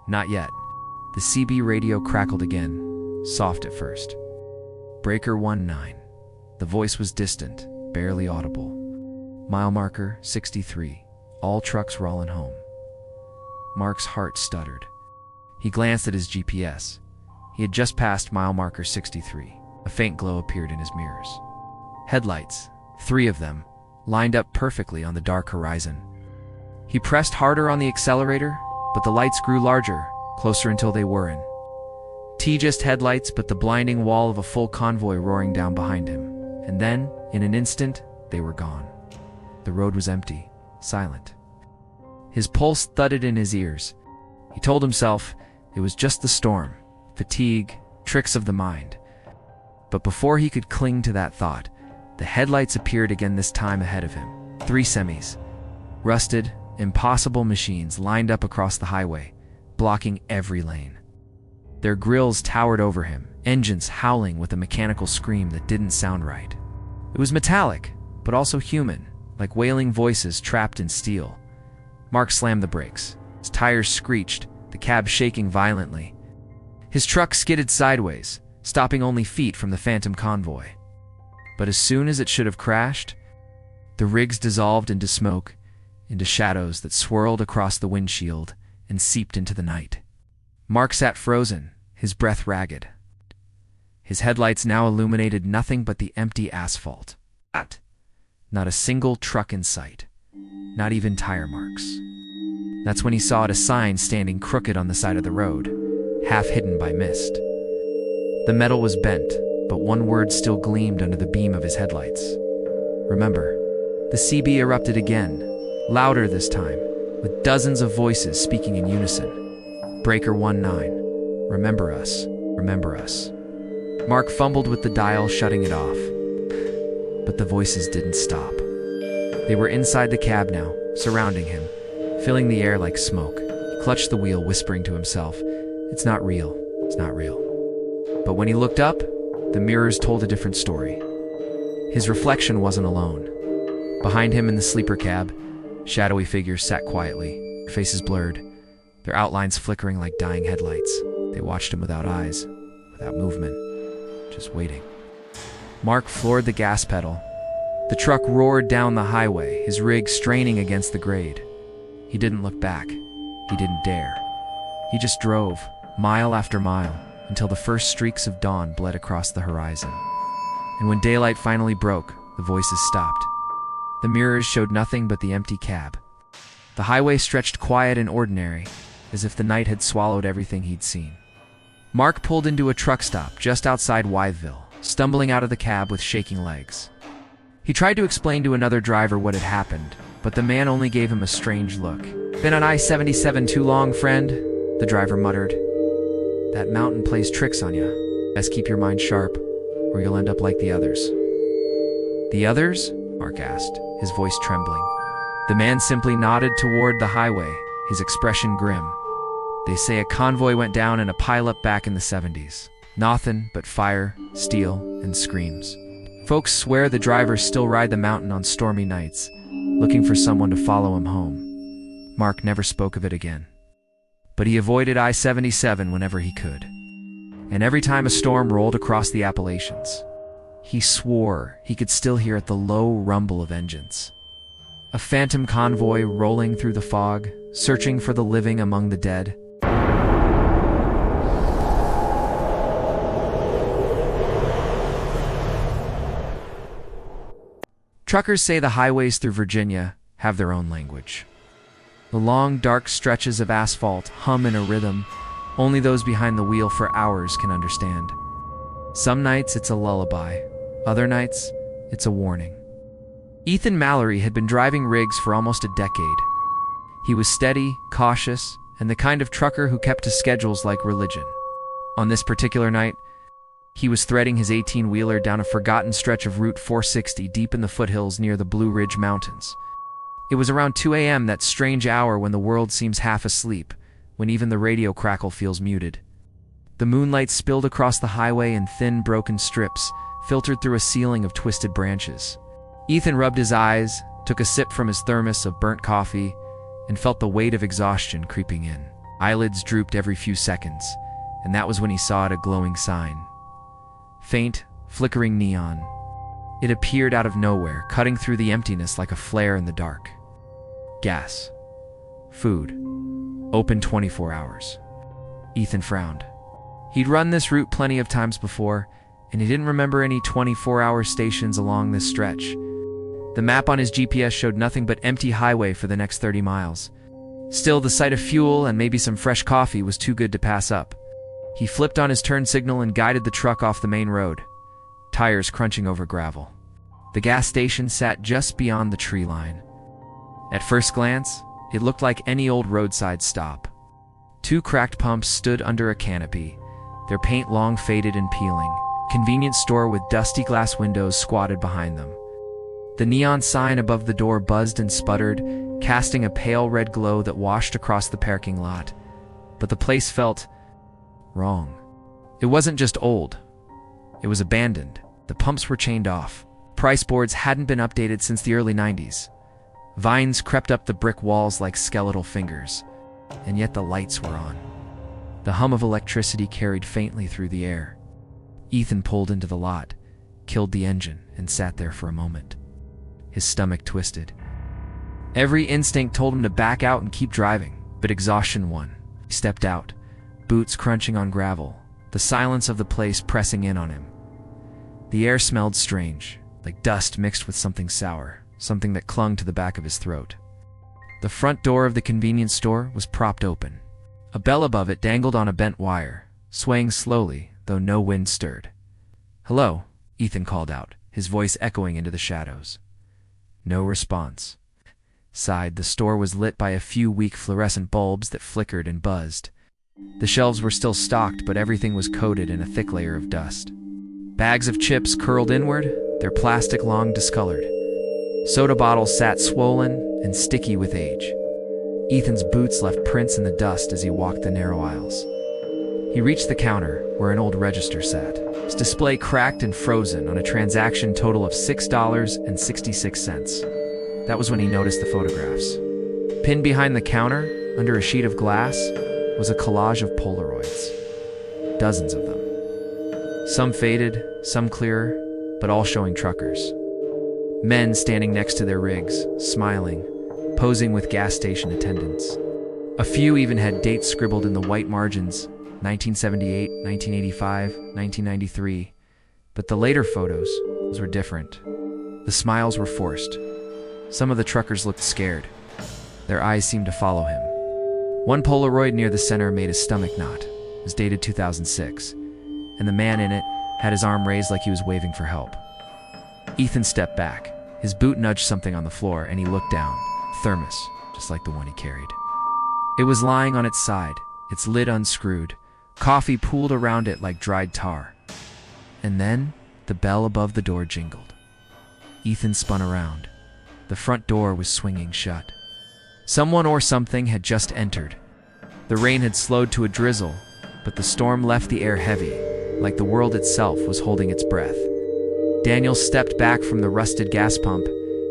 Not yet. The CB radio crackled again, soft at first. Breaker 19. The voice was distant, barely audible. Mile marker 63. All trucks rolling home. Mark's heart stuttered. He glanced at his GPS. He had just passed mile marker 63. A faint glow appeared in his mirrors. Headlights, 3 of them, lined up perfectly on the dark horizon. He pressed harder on the accelerator, but the lights grew larger, closer until they were in. Just headlights, but the blinding wall of a full convoy roaring down behind him. And then, in an instant, they were gone. The road was empty, silent. His pulse thudded in his ears. He told himself it was just the storm, fatigue, tricks of the mind. But before he could cling to that thought, the headlights appeared again, this time ahead of him. 3 semis. Rusted, impossible machines lined up across the highway, blocking every lane. Their grills towered over him, engines howling with a mechanical scream that didn't sound right. It was metallic, but also human, like wailing voices trapped in steel. Mark slammed the brakes. His tires screeched, the cab shaking violently. His truck skidded sideways, stopping only feet from the phantom convoy. But as soon as it should have crashed, the rigs dissolved into smoke, into shadows that swirled across the windshield and seeped into the night. Mark sat frozen, his breath ragged. His headlights now illuminated nothing but the empty asphalt. Not a single truck in sight, not even tire marks. That's when he saw a sign standing crooked on the side of the road, half hidden by mist. The metal was bent, but one word still gleamed under the beam of his headlights. Remember. The CB erupted again, louder this time, with dozens of voices speaking in unison. Breaker 19. Remember us. Remember us. Mark fumbled with the dial, shutting it off. But the voices didn't stop. They were inside the cab now, surrounding him, filling the air like smoke. He clutched the wheel, whispering to himself, "It's not real. It's not real." But when he looked up, the mirrors told a different story. His reflection wasn't alone. Behind him in the sleeper cab, shadowy figures sat quietly, their faces blurred, their outlines flickering like dying headlights. They watched him without eyes, without movement, just waiting. Mark floored the gas pedal. The truck roared down the highway, his rig straining against the grade. He didn't look back. He didn't dare. He just drove, mile after mile, until the first streaks of dawn bled across the horizon. And when daylight finally broke, the voices stopped. The mirrors showed nothing but the empty cab. The highway stretched quiet and ordinary, as if the night had swallowed everything he'd seen. Mark pulled into a truck stop just outside Wytheville, stumbling out of the cab with shaking legs. He tried to explain to another driver what had happened, but the man only gave him a strange look. "Been on I-77 too long, friend," the driver muttered. "That mountain plays tricks on you. Best keep your mind sharp, or you'll end up like the others." "The others?" Mark asked, his voice trembling. The man simply nodded toward the highway, his expression grim. They say a convoy went down in a pileup back in the 70s. Nothing but fire, steel, and screams. Folks swear the drivers still ride the mountain on stormy nights, looking for someone to follow him home. Mark never spoke of it again. But he avoided I-77 whenever he could. And every time a storm rolled across the Appalachians, he swore he could still hear the low rumble of engines. A phantom convoy rolling through the fog, searching for the living among the dead. Truckers say the highways through Virginia have their own language. The long, dark stretches of asphalt hum in a rhythm only those behind the wheel for hours can understand. Some nights it's a lullaby, other nights it's a warning. Ethan Mallory had been driving rigs for almost a decade. He was steady, cautious, and the kind of trucker who kept to schedules like religion. On this particular night, he was threading his 18-wheeler down a forgotten stretch of Route 460 deep in the foothills near the Blue Ridge Mountains. It was around 2 a.m., that strange hour when the world seems half asleep, when even the radio crackle feels muted. The moonlight spilled across the highway in thin, broken strips, filtered through a ceiling of twisted branches. Ethan rubbed his eyes, took a sip from his thermos of burnt coffee, and felt the weight of exhaustion creeping in. Eyelids drooped every few seconds, and that was when he saw a glowing sign. Faint, flickering neon. It appeared out of nowhere, cutting through the emptiness like a flare in the dark. Gas. Food. Open 24 hours. Ethan frowned. He'd run this route plenty of times before, and he didn't remember any 24-hour stations along this stretch. The map on his GPS showed nothing but empty highway for the next 30 miles. Still, the sight of fuel and maybe some fresh coffee was too good to pass up. He flipped on his turn signal and guided the truck off the main road, tires crunching over gravel. The gas station sat just beyond the tree line. At first glance, it looked like any old roadside stop. 2 cracked pumps stood under a canopy, their paint long faded and peeling. Convenience store with dusty glass windows squatted behind them. The neon sign above the door buzzed and sputtered, casting a pale red glow that washed across the parking lot. But the place felt wrong. It wasn't just old. It was abandoned. The pumps were chained off. Price boards hadn't been updated since the early 90s. Vines crept up the brick walls like skeletal fingers, and yet the lights were on. The hum of electricity carried faintly through the air. Ethan pulled into the lot, killed the engine, and sat there for a moment. His stomach twisted. Every instinct told him to back out and keep driving, but exhaustion won. He stepped out, boots crunching on gravel, the silence of the place pressing in on him. The air smelled strange, like dust mixed with something sour, something that clung to the back of his throat. The front door of the convenience store was propped open. A bell above it dangled on a bent wire, swaying slowly, though no wind stirred. "Hello," Ethan called out, his voice echoing into the shadows. No response. Inside, the store was lit by a few weak fluorescent bulbs that flickered and buzzed. The shelves were still stocked, but everything was coated in a thick layer of dust. Bags of chips curled inward, their plastic long discolored. Soda bottles sat swollen and sticky with age. Ethan's boots left prints in the dust as he walked the narrow aisles. He reached the counter, where an old register sat, its display cracked and frozen on a transaction total of $6.66. That was when he noticed the photographs. Pinned behind the counter, under a sheet of glass, was a collage of Polaroids. Dozens of them. Some faded, some clearer, but all showing truckers. Men standing next to their rigs, smiling, posing with gas station attendants. A few even had dates scribbled in the white margins, 1978, 1985, 1993. But the later photos were different. The smiles were forced. Some of the truckers looked scared. Their eyes seemed to follow him. One Polaroid near the center made his stomach knot. It was dated 2006, and the man in it had his arm raised like he was waving for help. Ethan stepped back. His boot nudged something on the floor, and he looked down. Thermos, just like the one he carried. It was lying on its side, its lid unscrewed, coffee pooled around it like dried tar. And then, the bell above the door jingled. Ethan spun around. The front door was swinging shut. Someone or something had just entered. The rain had slowed to a drizzle, but the storm left the air heavy, like the world itself was holding its breath. Daniel stepped back from the rusted gas pump,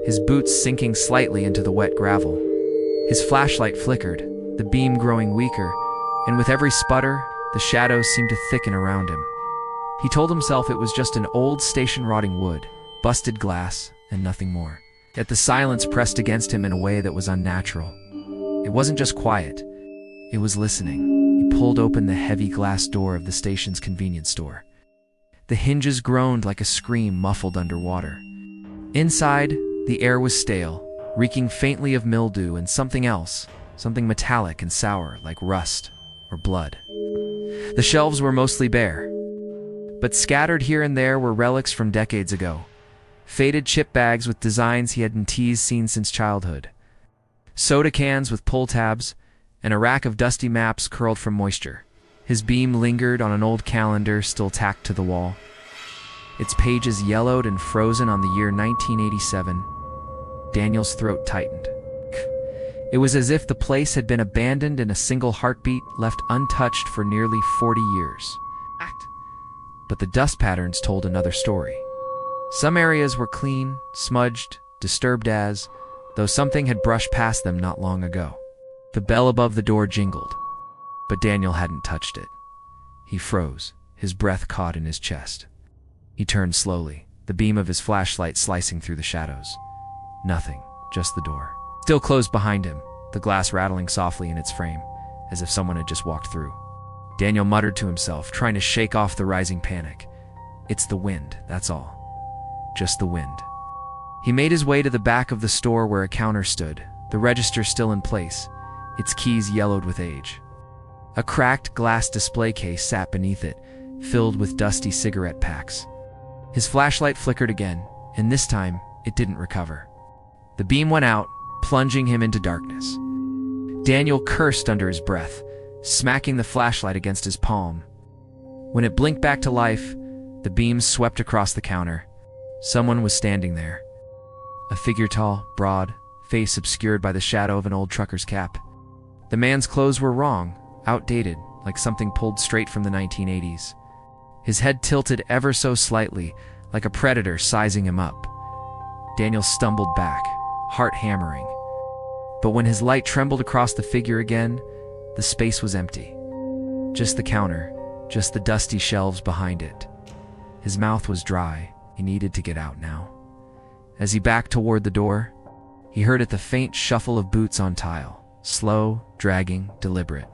his boots sinking slightly into the wet gravel. His flashlight flickered, the beam growing weaker, and with every sputter, the shadows seemed to thicken around him. He told himself it was just an old station rotting wood, busted glass, and nothing more. Yet the silence pressed against him in a way that was unnatural. It wasn't just quiet, it was listening. He pulled open the heavy glass door of the station's convenience store. The hinges groaned like a scream muffled underwater. Inside, the air was stale, reeking faintly of mildew and something else, something metallic and sour like rust or blood. The shelves were mostly bare, but scattered here and there were relics from decades ago. Faded chip bags with designs he hadn't seen since childhood. Soda cans with pull tabs, and a rack of dusty maps curled from moisture. His beam lingered on an old calendar still tacked to the wall. Its pages yellowed and frozen on the year 1987. Daniel's throat tightened. It was as if the place had been abandoned in a single heartbeat, left untouched for nearly 40 years. But the dust patterns told another story. Some areas were clean, smudged, disturbed though something had brushed past them not long ago. The bell above the door jingled, but Daniel hadn't touched it. He froze, his breath caught in his chest. He turned slowly, the beam of his flashlight slicing through the shadows. Nothing, just the door. Still closed behind him, the glass rattling softly in its frame, as if someone had just walked through. Daniel muttered to himself, trying to shake off the rising panic. It's the wind, that's all. Just the wind. He made his way to the back of the store where a counter stood, the register still in place, its keys yellowed with age. A cracked glass display case sat beneath it, filled with dusty cigarette packs. His flashlight flickered again, and this time, it didn't recover. The beam went out, plunging him into darkness. Daniel cursed under his breath, smacking the flashlight against his palm. When it blinked back to life, the beam swept across the counter. Someone was standing there. A figure tall, broad, face obscured by the shadow of an old trucker's cap. The man's clothes were wrong, outdated, like something pulled straight from the 1980s. His head tilted ever so slightly, like a predator sizing him up. Daniel stumbled back, heart hammering. But when his light trembled across the figure again, the space was empty. Just the counter, just the dusty shelves behind it. His mouth was dry. He needed to get out now. As he backed toward the door, he heard the faint shuffle of boots on tile, slow, dragging, deliberate.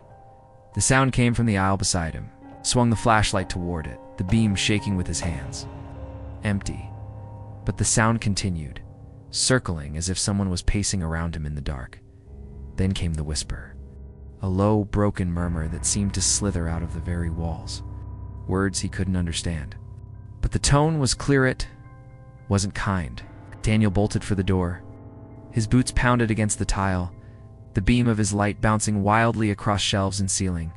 The sound came from the aisle beside him, swung the flashlight toward it, the beam shaking with his hands. Empty. But the sound continued, circling as if someone was pacing around him in the dark. Then came the whisper, a low, broken murmur that seemed to slither out of the very walls. Words he couldn't understand. But the tone was clear, it wasn't kind. Daniel bolted for the door. His boots pounded against the tile, the beam of his light bouncing wildly across shelves and ceiling.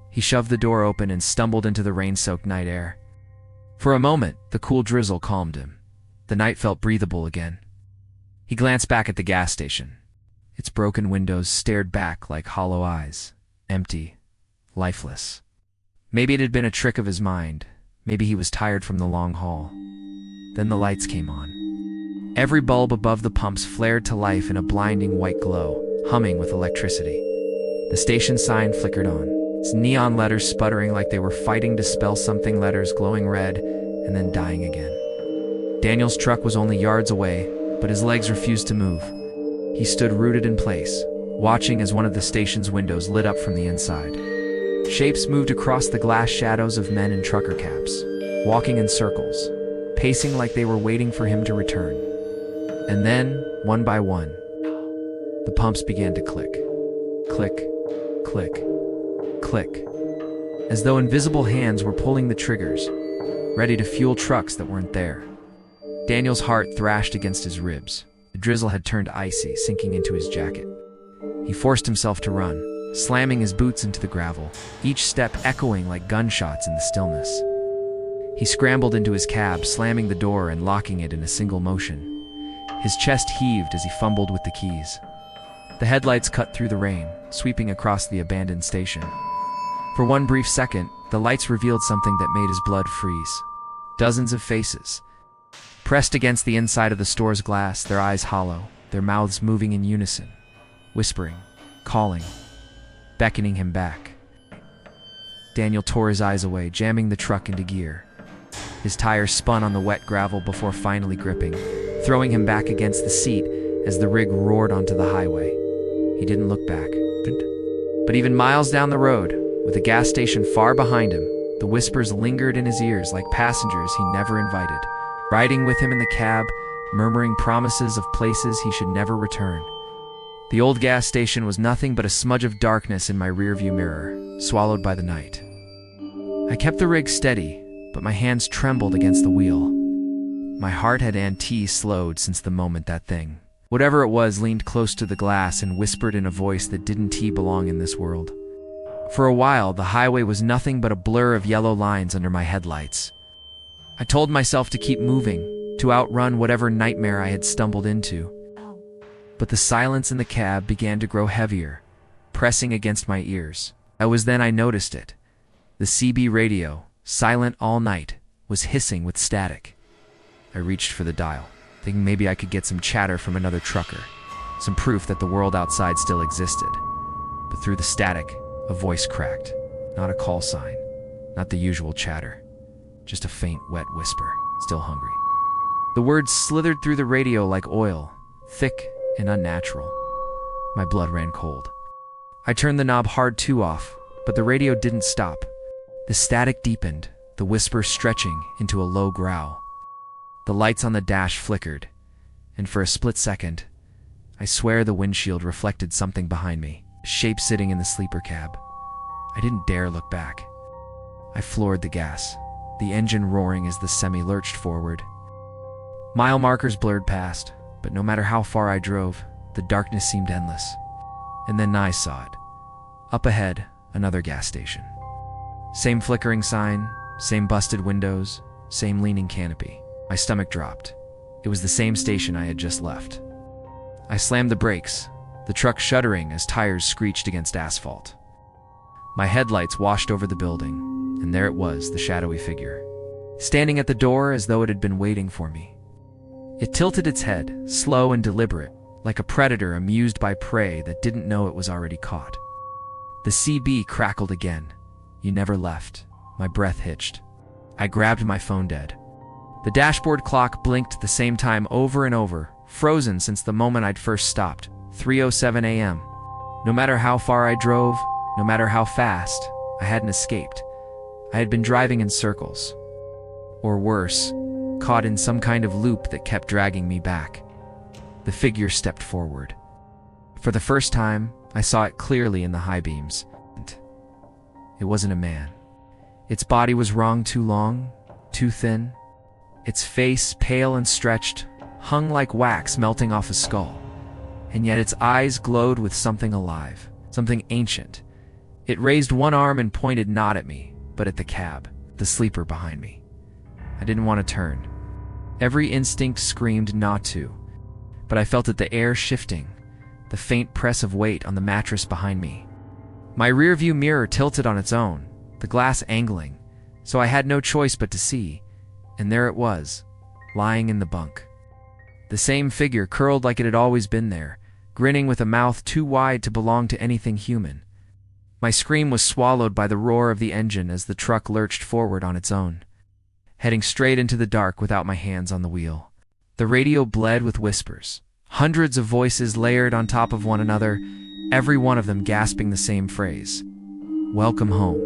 He shoved the door open and stumbled into the rain-soaked night air. For a moment, the cool drizzle calmed him. The night felt breathable again. He glanced back at the gas station. Its broken windows stared back like hollow eyes, empty, lifeless. Maybe it had been a trick of his mind. Maybe he was tired from the long haul. Then the lights came on. Every bulb above the pumps flared to life in a blinding white glow, humming with electricity. The station sign flickered on, its neon letters sputtering like they were fighting to spell something, letters glowing red and then dying again. Daniel's truck was only yards away, but his legs refused to move. He stood rooted in place, watching as one of the station's windows lit up from the inside. Shapes moved across the glass shadows of men in trucker caps, walking in circles, pacing like they were waiting for him to return. And then, one by one, the pumps began to click. Click, click, click. As though invisible hands were pulling the triggers, ready to fuel trucks that weren't there. Daniel's heart thrashed against his ribs. The drizzle had turned icy, sinking into his jacket. He forced himself to run, slamming his boots into the gravel, each step echoing like gunshots in the stillness. He scrambled into his cab, slamming the door and locking it in a single motion. His chest heaved as he fumbled with the keys. The headlights cut through the rain, sweeping across the abandoned station. For one brief second, the lights revealed something that made his blood freeze. Dozens of faces, pressed against the inside of the store's glass, their eyes hollow, their mouths moving in unison, whispering, calling, beckoning him back. Daniel tore his eyes away, jamming the truck into gear. His tires spun on the wet gravel before finally gripping, throwing him back against the seat as the rig roared onto the highway. He didn't look back. But even miles down the road, with a gas station far behind him, the whispers lingered in his ears like passengers he never invited, riding with him in the cab, murmuring promises of places he should never return. The old gas station was nothing but a smudge of darkness in my rearview mirror, swallowed by the night. I kept the rig steady, but my hands trembled against the wheel. My heart had slowed since the moment that thing, whatever it was, leaned close to the glass and whispered in a voice that didn't belong in this world. For a while, the highway was nothing but a blur of yellow lines under my headlights. I told myself to keep moving, to outrun whatever nightmare I had stumbled into. But the silence in the cab began to grow heavier, pressing against my ears. I noticed it. The CB radio, silent all night, was hissing with static. I reached for the dial, thinking maybe I could get some chatter from another trucker, some proof that the world outside still existed. But through the static, a voice cracked. Not a call sign, not the usual chatter, just a faint, wet whisper, still hungry. The words slithered through the radio like oil, thick and unnatural. My blood ran cold. I turned the knob hard off, but the radio didn't stop. The static deepened, the whisper stretching into a low growl. The lights on the dash flickered, and for a split second, I swear the windshield reflected something behind me, a shape sitting in the sleeper cab. I didn't dare look back. I floored the gas, the engine roaring as the semi lurched forward. Mile markers blurred past, but no matter how far I drove, the darkness seemed endless. And then I saw it. Up ahead, another gas station. Same flickering sign, same busted windows, same leaning canopy. My stomach dropped. It was the same station I had just left. I slammed the brakes, the truck shuddering as tires screeched against asphalt. My headlights washed over the building, and there it was, the shadowy figure, standing at the door as though it had been waiting for me. It tilted its head, slow and deliberate, like a predator amused by prey that didn't know it was already caught. The CB crackled again. You never left. My breath hitched. I grabbed my phone dead. The dashboard clock blinked the same time over and over, frozen since the moment I'd first stopped, 3:07 a.m. No matter how far I drove, no matter how fast, I hadn't escaped. I had been driving in circles. Or worse, caught in some kind of loop that kept dragging me back. The figure stepped forward. For the first time, I saw it clearly in the high beams. It wasn't a man. Its body was wrong, too long, too thin. Its face, pale and stretched, hung like wax melting off a skull. And yet its eyes glowed with something alive, something ancient. It raised one arm and pointed not at me, but at the cab, the sleeper behind me. I didn't want to turn. Every instinct screamed not to, but I felt the air shifting, the faint press of weight on the mattress behind me. My rearview mirror tilted on its own, the glass angling, so I had no choice but to see, and there it was, lying in the bunk. The same figure curled like it had always been there, grinning with a mouth too wide to belong to anything human. My scream was swallowed by the roar of the engine as the truck lurched forward on its own, heading straight into the dark without my hands on the wheel. The radio bled with whispers, hundreds of voices layered on top of one another, every one of them gasping the same phrase, "Welcome home."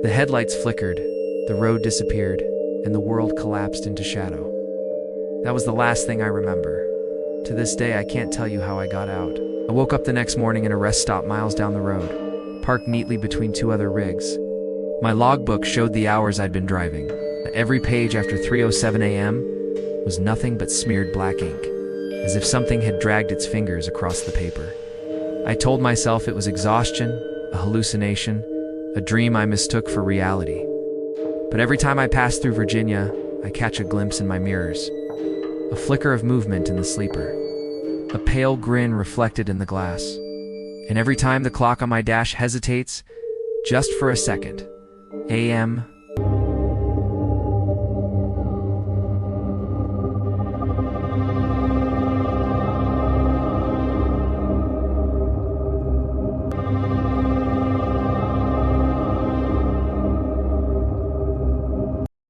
The headlights flickered, the road disappeared, and the world collapsed into shadow. That was the last thing I remember. To this day, I can't tell you how I got out. I woke up the next morning in a rest stop miles down the road, parked neatly between two other rigs. My logbook showed the hours I'd been driving. Every page after 3:07 a.m. was nothing but smeared black ink, as if something had dragged its fingers across the paper. I told myself it was exhaustion, a hallucination, a dream I mistook for reality. But every time I pass through Virginia, I catch a glimpse in my mirrors, a flicker of movement in the sleeper. a pale grin reflected in the glass. And every time the clock on my dash hesitates, just for a second, AM